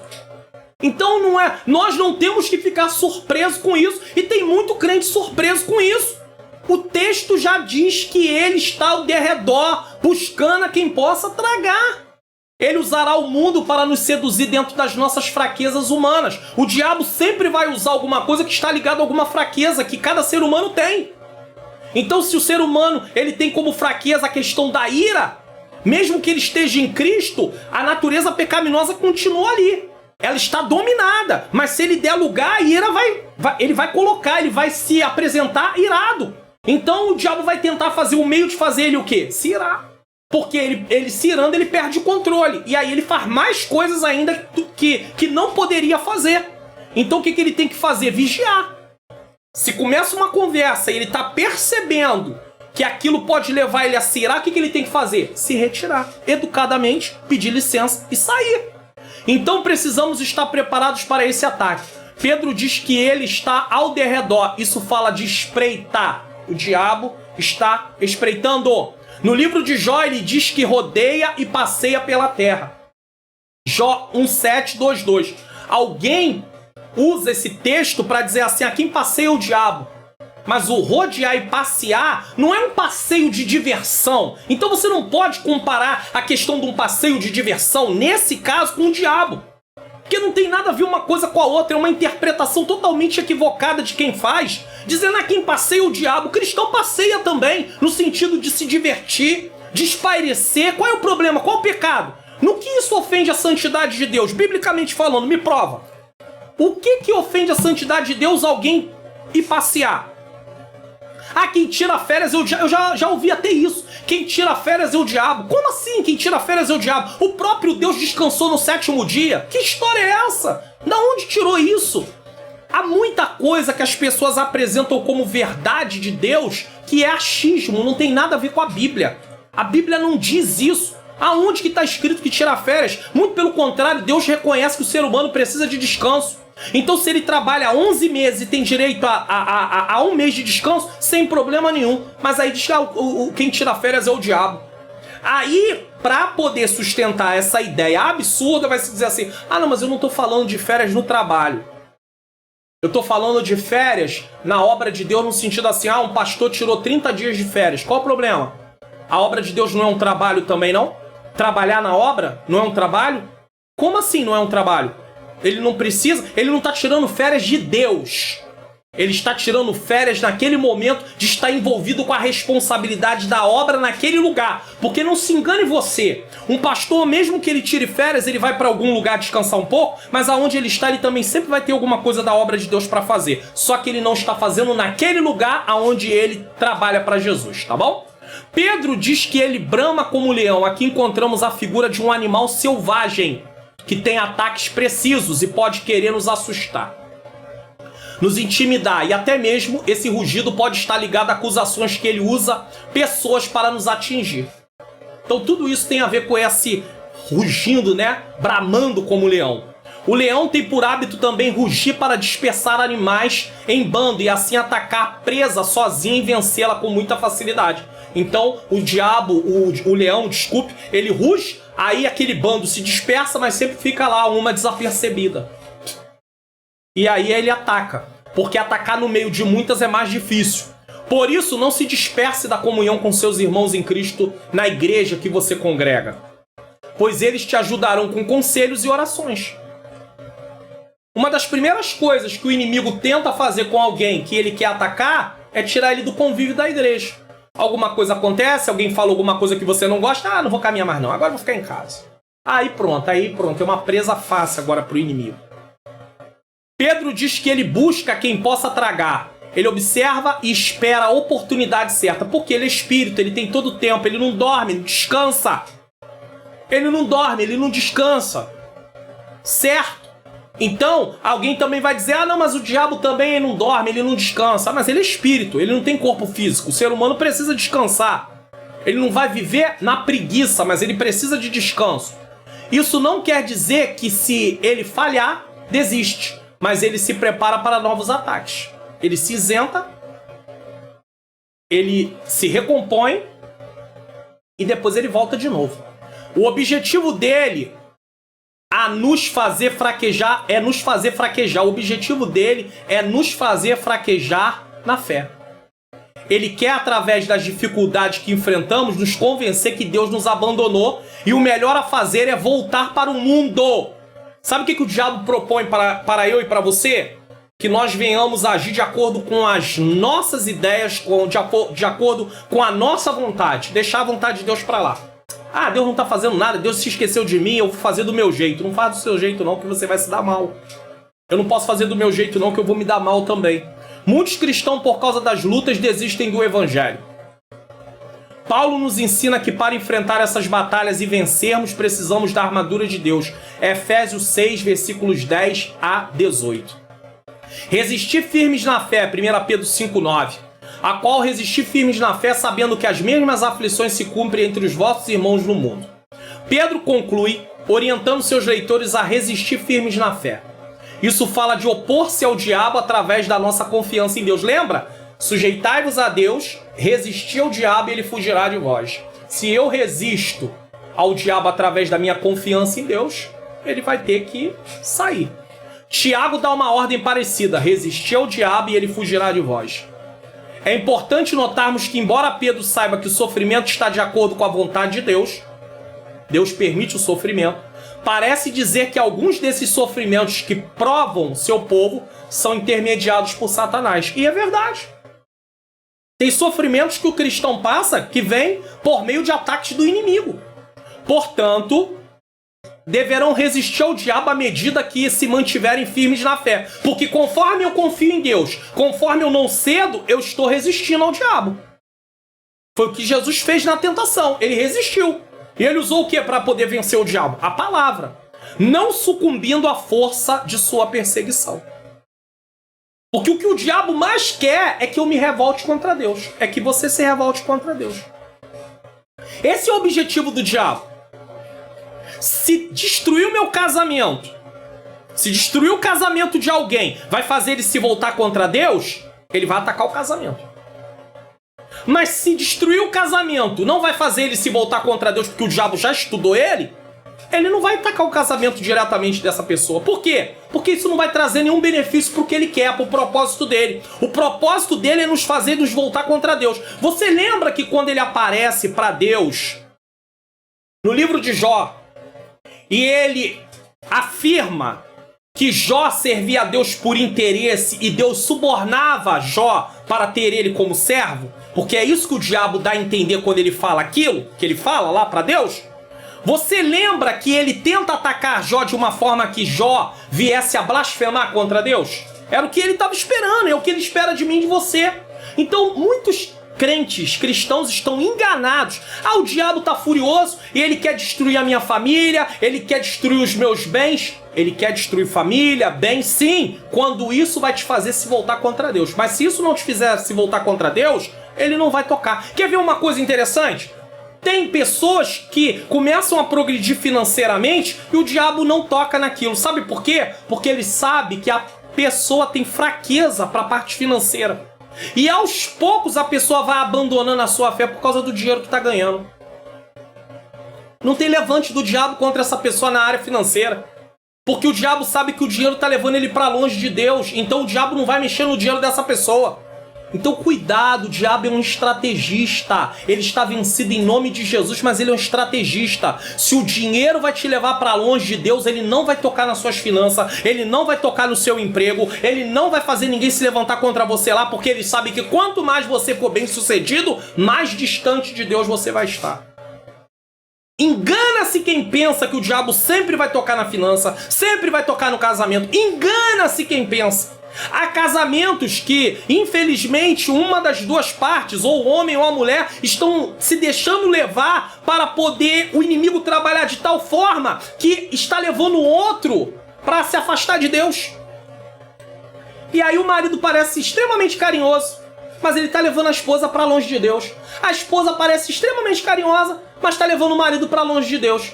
Então nós não temos que ficar surpresos com isso. E tem muito crente surpreso com isso. O texto já diz que ele está ao derredor, buscando a quem possa tragar. Ele usará o mundo para nos seduzir dentro das nossas fraquezas humanas. O diabo sempre vai usar alguma coisa que está ligada a alguma fraqueza que cada ser humano tem. Então, se o ser humano ele tem como fraqueza a questão da ira, mesmo que ele esteja em Cristo, a natureza pecaminosa continua ali. Ela está dominada, mas se ele der lugar, a ira vai ele vai se apresentar irado. Então o diabo vai tentar fazer o meio de fazer ele o quê? Se irar. Porque ele se irando, ele perde o controle. E aí ele faz mais coisas ainda que não poderia fazer. Então o que ele tem que fazer? Vigiar. Se começa uma conversa e ele está percebendo que aquilo pode levar ele a se irar, o que ele tem que fazer? Se retirar. Educadamente, pedir licença e sair. Então precisamos estar preparados para esse ataque. Pedro diz que ele está ao derredor. Isso fala de espreitar. O diabo está espreitando. No livro de Jó, ele diz que rodeia e passeia pela terra. Jó 1:7-2:2. Alguém usa esse texto para dizer assim, a quem passeia o diabo. Mas o rodear e passear não é um passeio de diversão. Então você não pode comparar a questão de um passeio de diversão, nesse caso, com o diabo. Porque não tem nada a ver uma coisa com a outra. É uma interpretação totalmente equivocada de quem faz, dizendo a quem passeia o diabo. O cristão passeia também, no sentido de se divertir, de espairecer. Qual é o problema? Qual é o pecado? No que isso ofende a santidade de Deus? Biblicamente falando, me prova. O que ofende a santidade de Deus alguém ir passear? Ah, quem tira férias é o diabo. Eu já ouvi até isso. Quem tira férias é o diabo. Como assim quem tira férias é o diabo? O próprio Deus descansou no 7º dia. Que história é essa? Da onde tirou isso? Há muita coisa que as pessoas apresentam como verdade de Deus que é achismo, não tem nada a ver com a Bíblia. A Bíblia não diz isso. Aonde que está escrito que tira férias? Muito pelo contrário, Deus reconhece que o ser humano precisa de descanso. Então se ele trabalha 11 meses e tem direito a 1 mês de descanso, sem problema nenhum. Mas aí diz que quem tira férias é o diabo. Aí, para poder sustentar essa ideia absurda, vai se dizer assim, ah não, mas eu não estou falando de férias no trabalho. Eu estou falando de férias na obra de Deus no sentido assim, um pastor tirou 30 dias de férias. Qual o problema? A obra de Deus não é um trabalho também, não? Trabalhar na obra não é um trabalho? Como assim não é um trabalho? Ele não precisa, ele não está tirando férias de Deus. Ele está tirando férias naquele momento de estar envolvido com a responsabilidade da obra naquele lugar. Porque não se engane você. Um pastor, mesmo que ele tire férias, ele vai para algum lugar descansar um pouco, mas aonde ele está, ele também sempre vai ter alguma coisa da obra de Deus para fazer. Só que ele não está fazendo naquele lugar aonde ele trabalha para Jesus, tá bom? Pedro diz que ele brama como leão. Aqui encontramos a figura de um animal selvagem que tem ataques precisos e pode querer nos assustar, nos intimidar, e até mesmo esse rugido pode estar ligado a acusações que ele usa pessoas para nos atingir. Então tudo isso tem a ver com esse rugindo, né? Bramando como leão. O leão tem por hábito também rugir para dispersar animais em bando e assim atacar a presa sozinho e vencê-la com muita facilidade. Então o leão, ele ruge, aí aquele bando se dispersa, mas sempre fica lá uma desapercebida. E aí ele ataca, porque atacar no meio de muitas é mais difícil. Por isso, não se disperse da comunhão com seus irmãos em Cristo na igreja que você congrega, pois eles te ajudarão com conselhos e orações. Uma das primeiras coisas que o inimigo tenta fazer com alguém que ele quer atacar é tirar ele do convívio da igreja. Alguma coisa acontece, alguém fala alguma coisa que você não gosta, não vou caminhar mais não, agora vou ficar em casa. Aí pronto, é uma presa fácil agora pro inimigo. Pedro diz que ele busca quem possa tragar. Ele observa e espera a oportunidade certa, porque ele é espírito, ele tem todo o tempo, ele não dorme, não descansa. Ele não dorme, ele não descansa. Certo? Então, alguém também vai dizer, não, mas o diabo também não dorme, ele não descansa. Mas ele é espírito, ele não tem corpo físico. O ser humano precisa descansar. Ele não vai viver na preguiça, mas ele precisa de descanso. Isso não quer dizer que se ele falhar, desiste. Mas ele se prepara para novos ataques. Ele se isenta, ele se recompõe e depois ele volta de novo. O objetivo dele a nos fazer fraquejar é nos fazer fraquejar. O objetivo dele é nos fazer fraquejar na fé. Ele quer, através das dificuldades que enfrentamos, nos convencer que Deus nos abandonou e o melhor a fazer é voltar para o mundo. Sabe o que o diabo propõe para eu e para você? Que nós venhamos agir de acordo com as nossas ideias, de acordo com a nossa vontade. Deixar a vontade de Deus para lá. Deus não está fazendo nada, Deus se esqueceu de mim, eu vou fazer do meu jeito. Não faz do seu jeito não, que você vai se dar mal. Eu não posso fazer do meu jeito não, que eu vou me dar mal também. Muitos cristãos, por causa das lutas, desistem do evangelho. Paulo nos ensina que para enfrentar essas batalhas e vencermos, precisamos da armadura de Deus. Efésios 6, versículos 10 a 18. Resistir firmes na fé, 1 Pedro 5, 9. A qual resistir firmes na fé, sabendo que as mesmas aflições se cumprem entre os vossos irmãos no mundo. Pedro conclui, orientando seus leitores a resistir firmes na fé. Isso fala de opor-se ao diabo através da nossa confiança em Deus. Lembra? Sujeitai-vos a Deus, resisti ao diabo e ele fugirá de vós. Se eu resisto ao diabo através da minha confiança em Deus, ele vai ter que sair. Tiago dá uma ordem parecida, resistir ao diabo e ele fugirá de vós. É importante notarmos que, embora Pedro saiba que o sofrimento está de acordo com a vontade de Deus, Deus permite o sofrimento, parece dizer que alguns desses sofrimentos que provam seu povo são intermediados por Satanás. E é verdade. Tem sofrimentos que o cristão passa que vem por meio de ataques do inimigo. Portanto, deverão resistir ao diabo à medida que se mantiverem firmes na fé. Porque conforme eu confio em Deus, conforme eu não cedo, eu estou resistindo ao diabo. Foi o que Jesus fez na tentação. Ele resistiu. E ele usou o que para poder vencer o diabo? A palavra. Não sucumbindo à força de sua perseguição. Porque o que o diabo mais quer é que eu me revolte contra Deus. É que você se revolte contra Deus. Esse é o objetivo do diabo. Se destruir o meu casamento, se destruir o casamento de alguém, vai fazer ele se voltar contra Deus, ele vai atacar o casamento. Mas se destruir o casamento não vai fazer ele se voltar contra Deus porque o diabo já estudou ele não vai atacar o casamento diretamente dessa pessoa. Por quê? Porque isso não vai trazer nenhum benefício para o que ele quer, para o propósito dele. O propósito dele é nos fazer nos voltar contra Deus. Você lembra que quando ele aparece para Deus, no livro de Jó, e ele afirma que Jó servia a Deus por interesse e Deus subornava Jó para ter ele como servo? Porque é isso que o diabo dá a entender quando ele fala aquilo, que ele fala lá para Deus. Você lembra que ele tenta atacar Jó de uma forma que Jó viesse a blasfemar contra Deus? Era o que ele estava esperando, é o que ele espera de mim e de você. Então, muitos crentes, cristãos estão enganados. O diabo está furioso e ele quer destruir a minha família, ele quer destruir os meus bens. Ele quer destruir família, bem, sim, quando isso vai te fazer se voltar contra Deus. Mas se isso não te fizer se voltar contra Deus, ele não vai tocar. Quer ver uma coisa interessante? Tem pessoas que começam a progredir financeiramente e o diabo não toca naquilo. Sabe por quê? Porque ele sabe que a pessoa tem fraqueza para a parte financeira. E aos poucos a pessoa vai abandonando a sua fé por causa do dinheiro que está ganhando. Não tem levante do diabo contra essa pessoa na área financeira. Porque o diabo sabe que o dinheiro está levando ele para longe de Deus. Então o diabo não vai mexer no dinheiro dessa pessoa. Então cuidado, o diabo é um estrategista. Ele está vencido em nome de Jesus, mas ele é um estrategista. Se o dinheiro vai te levar para longe de Deus, ele não vai tocar nas suas finanças, ele não vai tocar no seu emprego, ele não vai fazer ninguém se levantar contra você lá, porque ele sabe que quanto mais você for bem sucedido, mais distante de Deus você vai estar. Engana-se quem pensa que o diabo sempre vai tocar na finança, sempre vai tocar no casamento. Engana-se quem pensa. Há casamentos que, infelizmente, uma das duas partes, ou o homem ou a mulher, estão se deixando levar para poder o inimigo trabalhar de tal forma que está levando o outro para se afastar de Deus. E aí o marido parece extremamente carinhoso, mas ele está levando a esposa para longe de Deus. A esposa parece extremamente carinhosa, mas está levando o marido para longe de Deus.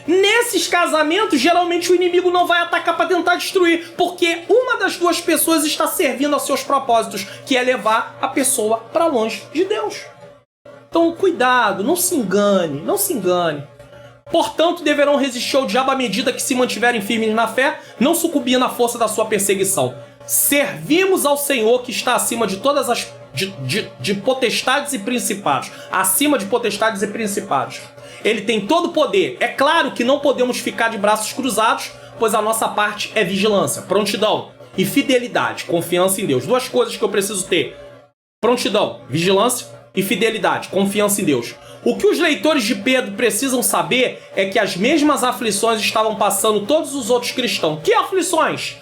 Nesses casamentos, geralmente o inimigo não vai atacar para tentar destruir, porque uma das duas pessoas está servindo aos seus propósitos, que é levar a pessoa para longe de Deus. Então, cuidado, não se engane, não se engane. Portanto, deverão resistir ao diabo à medida que se mantiverem firmes na fé, não sucumbindo à força da sua perseguição. Servimos ao Senhor que está acima de todas as de potestades e principados, acima de potestades e principados. Ele tem todo o poder. É claro que não podemos ficar de braços cruzados, pois a nossa parte é vigilância, prontidão e fidelidade, confiança em Deus. Duas coisas que eu preciso ter: prontidão, vigilância e fidelidade, confiança em Deus. O que os leitores de Pedro precisam saber é que as mesmas aflições estavam passando todos os outros cristãos. Que aflições?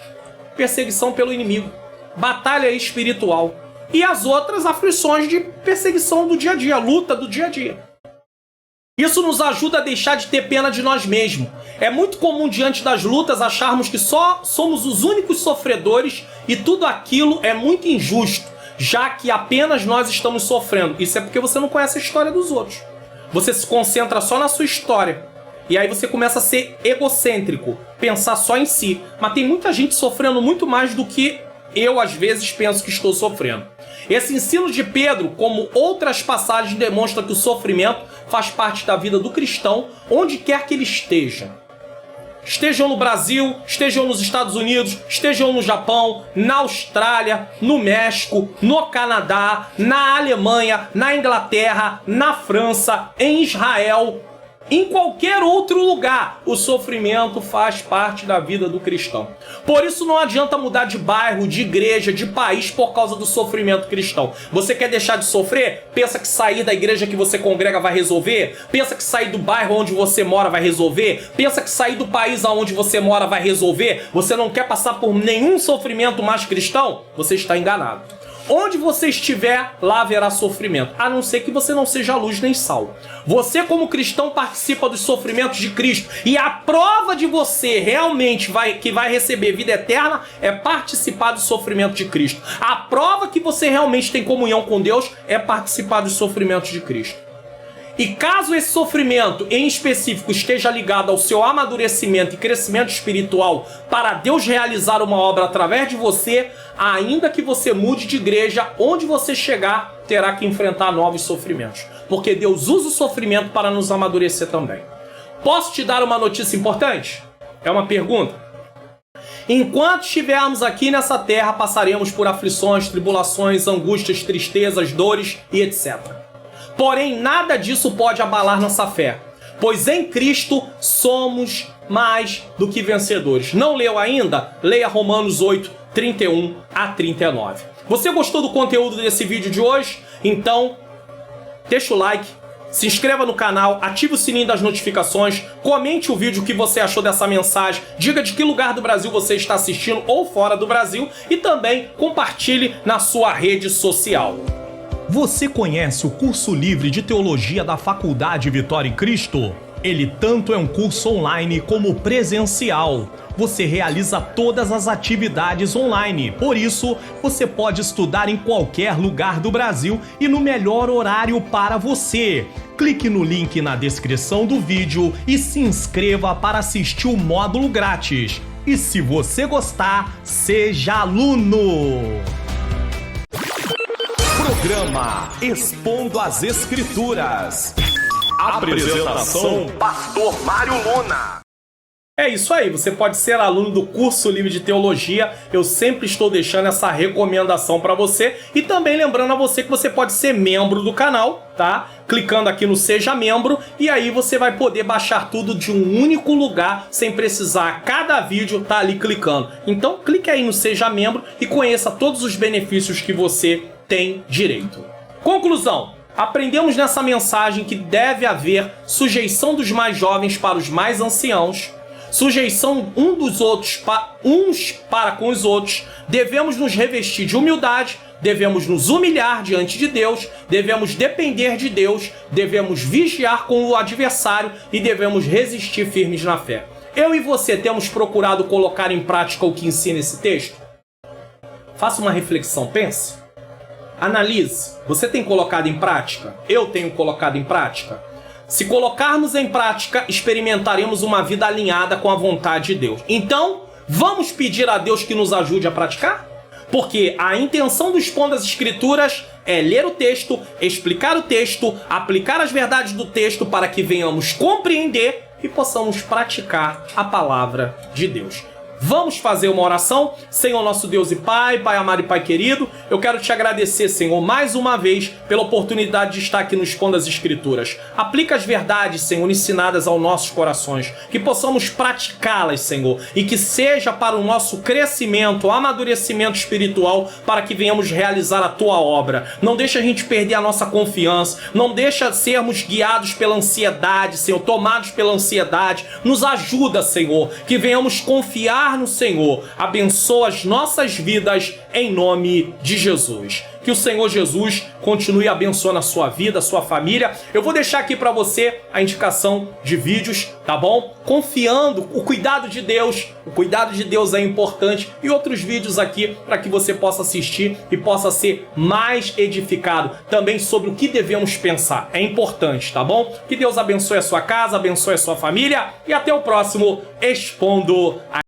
perseguição pelo inimigo, batalha espiritual. E as outras, aflições de perseguição do dia a dia, luta do dia a dia. Isso nos ajuda a deixar de ter pena de nós mesmos. É muito comum diante das lutas acharmos que só somos os únicos sofredores e tudo aquilo é muito injusto, já que apenas nós estamos sofrendo. Isso é porque você não conhece a história dos outros. Você se concentra só na sua história. E aí você começa a ser egocêntrico, pensar só em si. Mas tem muita gente sofrendo muito mais do que eu, às vezes, penso que estou sofrendo. Esse ensino de Pedro, como outras passagens, demonstra que o sofrimento faz parte da vida do cristão, onde quer que ele esteja. Estejam no Brasil, estejam nos Estados Unidos, estejam no Japão, na Austrália, no México, no Canadá, na Alemanha, na Inglaterra, na França, em Israel, em qualquer outro lugar, o sofrimento faz parte da vida do cristão. Por isso não adianta mudar de bairro, de igreja, de país por causa do sofrimento cristão. Você quer deixar de sofrer? Pensa que sair da igreja que você congrega vai resolver? Pensa que sair do bairro onde você mora vai resolver? Pensa que sair do país aonde você mora vai resolver? Você não quer passar por nenhum sofrimento mais cristão? Você está enganado. Onde você estiver, lá haverá sofrimento, a não ser que você não seja luz nem sal. Você, como cristão, participa dos sofrimentos de Cristo. E a prova de você realmente que vai receber vida eterna é participar do sofrimento de Cristo. A prova que você realmente tem comunhão com Deus é participar dos sofrimentos de Cristo. E caso esse sofrimento em específico esteja ligado ao seu amadurecimento e crescimento espiritual para Deus realizar uma obra através de você, ainda que você mude de igreja, onde você chegar, terá que enfrentar novos sofrimentos. Porque Deus usa o sofrimento para nos amadurecer também. Posso te dar uma notícia importante? É uma pergunta. Enquanto estivermos aqui nessa terra, passaremos por aflições, tribulações, angústias, tristezas, dores e etc. Porém, nada disso pode abalar nossa fé, pois em Cristo somos mais do que vencedores. Não leu ainda? Leia Romanos 8, 31 a 39. Você gostou do conteúdo desse vídeo de hoje? Então, deixa o like, se inscreva no canal, ative o sininho das notificações, comente o vídeo que você achou dessa mensagem, diga de que lugar do Brasil você está assistindo ou fora do Brasil e também compartilhe na sua rede social. Você conhece o curso livre de teologia da Faculdade Vitória em Cristo? Ele tanto é um curso online como presencial. Você realiza todas as atividades online, por isso você pode estudar em qualquer lugar do Brasil e no melhor horário para você. Clique no link na descrição do vídeo e se inscreva para assistir o módulo grátis. E se você gostar, seja aluno! Programa Expondo as Escrituras. Apresentação: Pastor Mário Luna. É isso aí, você pode ser aluno do curso livre de teologia. Eu sempre estou deixando essa recomendação para você. E também lembrando a você que você pode ser membro do canal, tá? Clicando aqui no Seja Membro. E aí você vai poder baixar tudo de um único lugar, sem precisar cada vídeo tá ali clicando. Então clique aí no Seja Membro e conheça todos os benefícios que você tem direito. Conclusão. Aprendemos nessa mensagem que deve haver sujeição dos mais jovens para os mais anciãos, sujeição uns para com os outros, devemos nos revestir de humildade, devemos nos humilhar diante de Deus, devemos depender de Deus, devemos vigiar com o adversário e devemos resistir firmes na fé. Eu e você temos procurado colocar em prática o que ensina esse texto? Faça uma reflexão, pense. Analise. Você tem colocado em prática? Eu tenho colocado em prática? Se colocarmos em prática, experimentaremos uma vida alinhada com a vontade de Deus. Então, vamos pedir a Deus que nos ajude a praticar? Porque a intenção do Expondo as Escrituras é ler o texto, explicar o texto, aplicar as verdades do texto para que venhamos compreender e possamos praticar a palavra de Deus. Vamos fazer uma oração? Senhor nosso Deus e Pai, Pai amado e Pai querido, eu quero te agradecer, Senhor, mais uma vez pela oportunidade de estar aqui no Expondo as Escrituras. Aplica as verdades, Senhor, ensinadas aos nossos corações, que possamos praticá-las, Senhor, e que seja para o nosso crescimento, amadurecimento espiritual, para que venhamos realizar a Tua obra. Não deixa a gente perder a nossa confiança, não deixa sermos guiados pela ansiedade, Senhor, tomados pela ansiedade. Nos ajuda, Senhor, que venhamos confiar confiar no Senhor abençoa as nossas vidas em nome de Jesus. Que o Senhor Jesus continue abençoando a sua vida, a sua família. Eu vou deixar aqui para você a indicação de vídeos, tá bom? Confiando o cuidado de Deus. O cuidado de Deus é importante. E outros vídeos aqui para que você possa assistir e possa ser mais edificado também sobre o que devemos pensar. É importante, tá bom? Que Deus abençoe a sua casa, abençoe a sua família e até o próximo Expondo a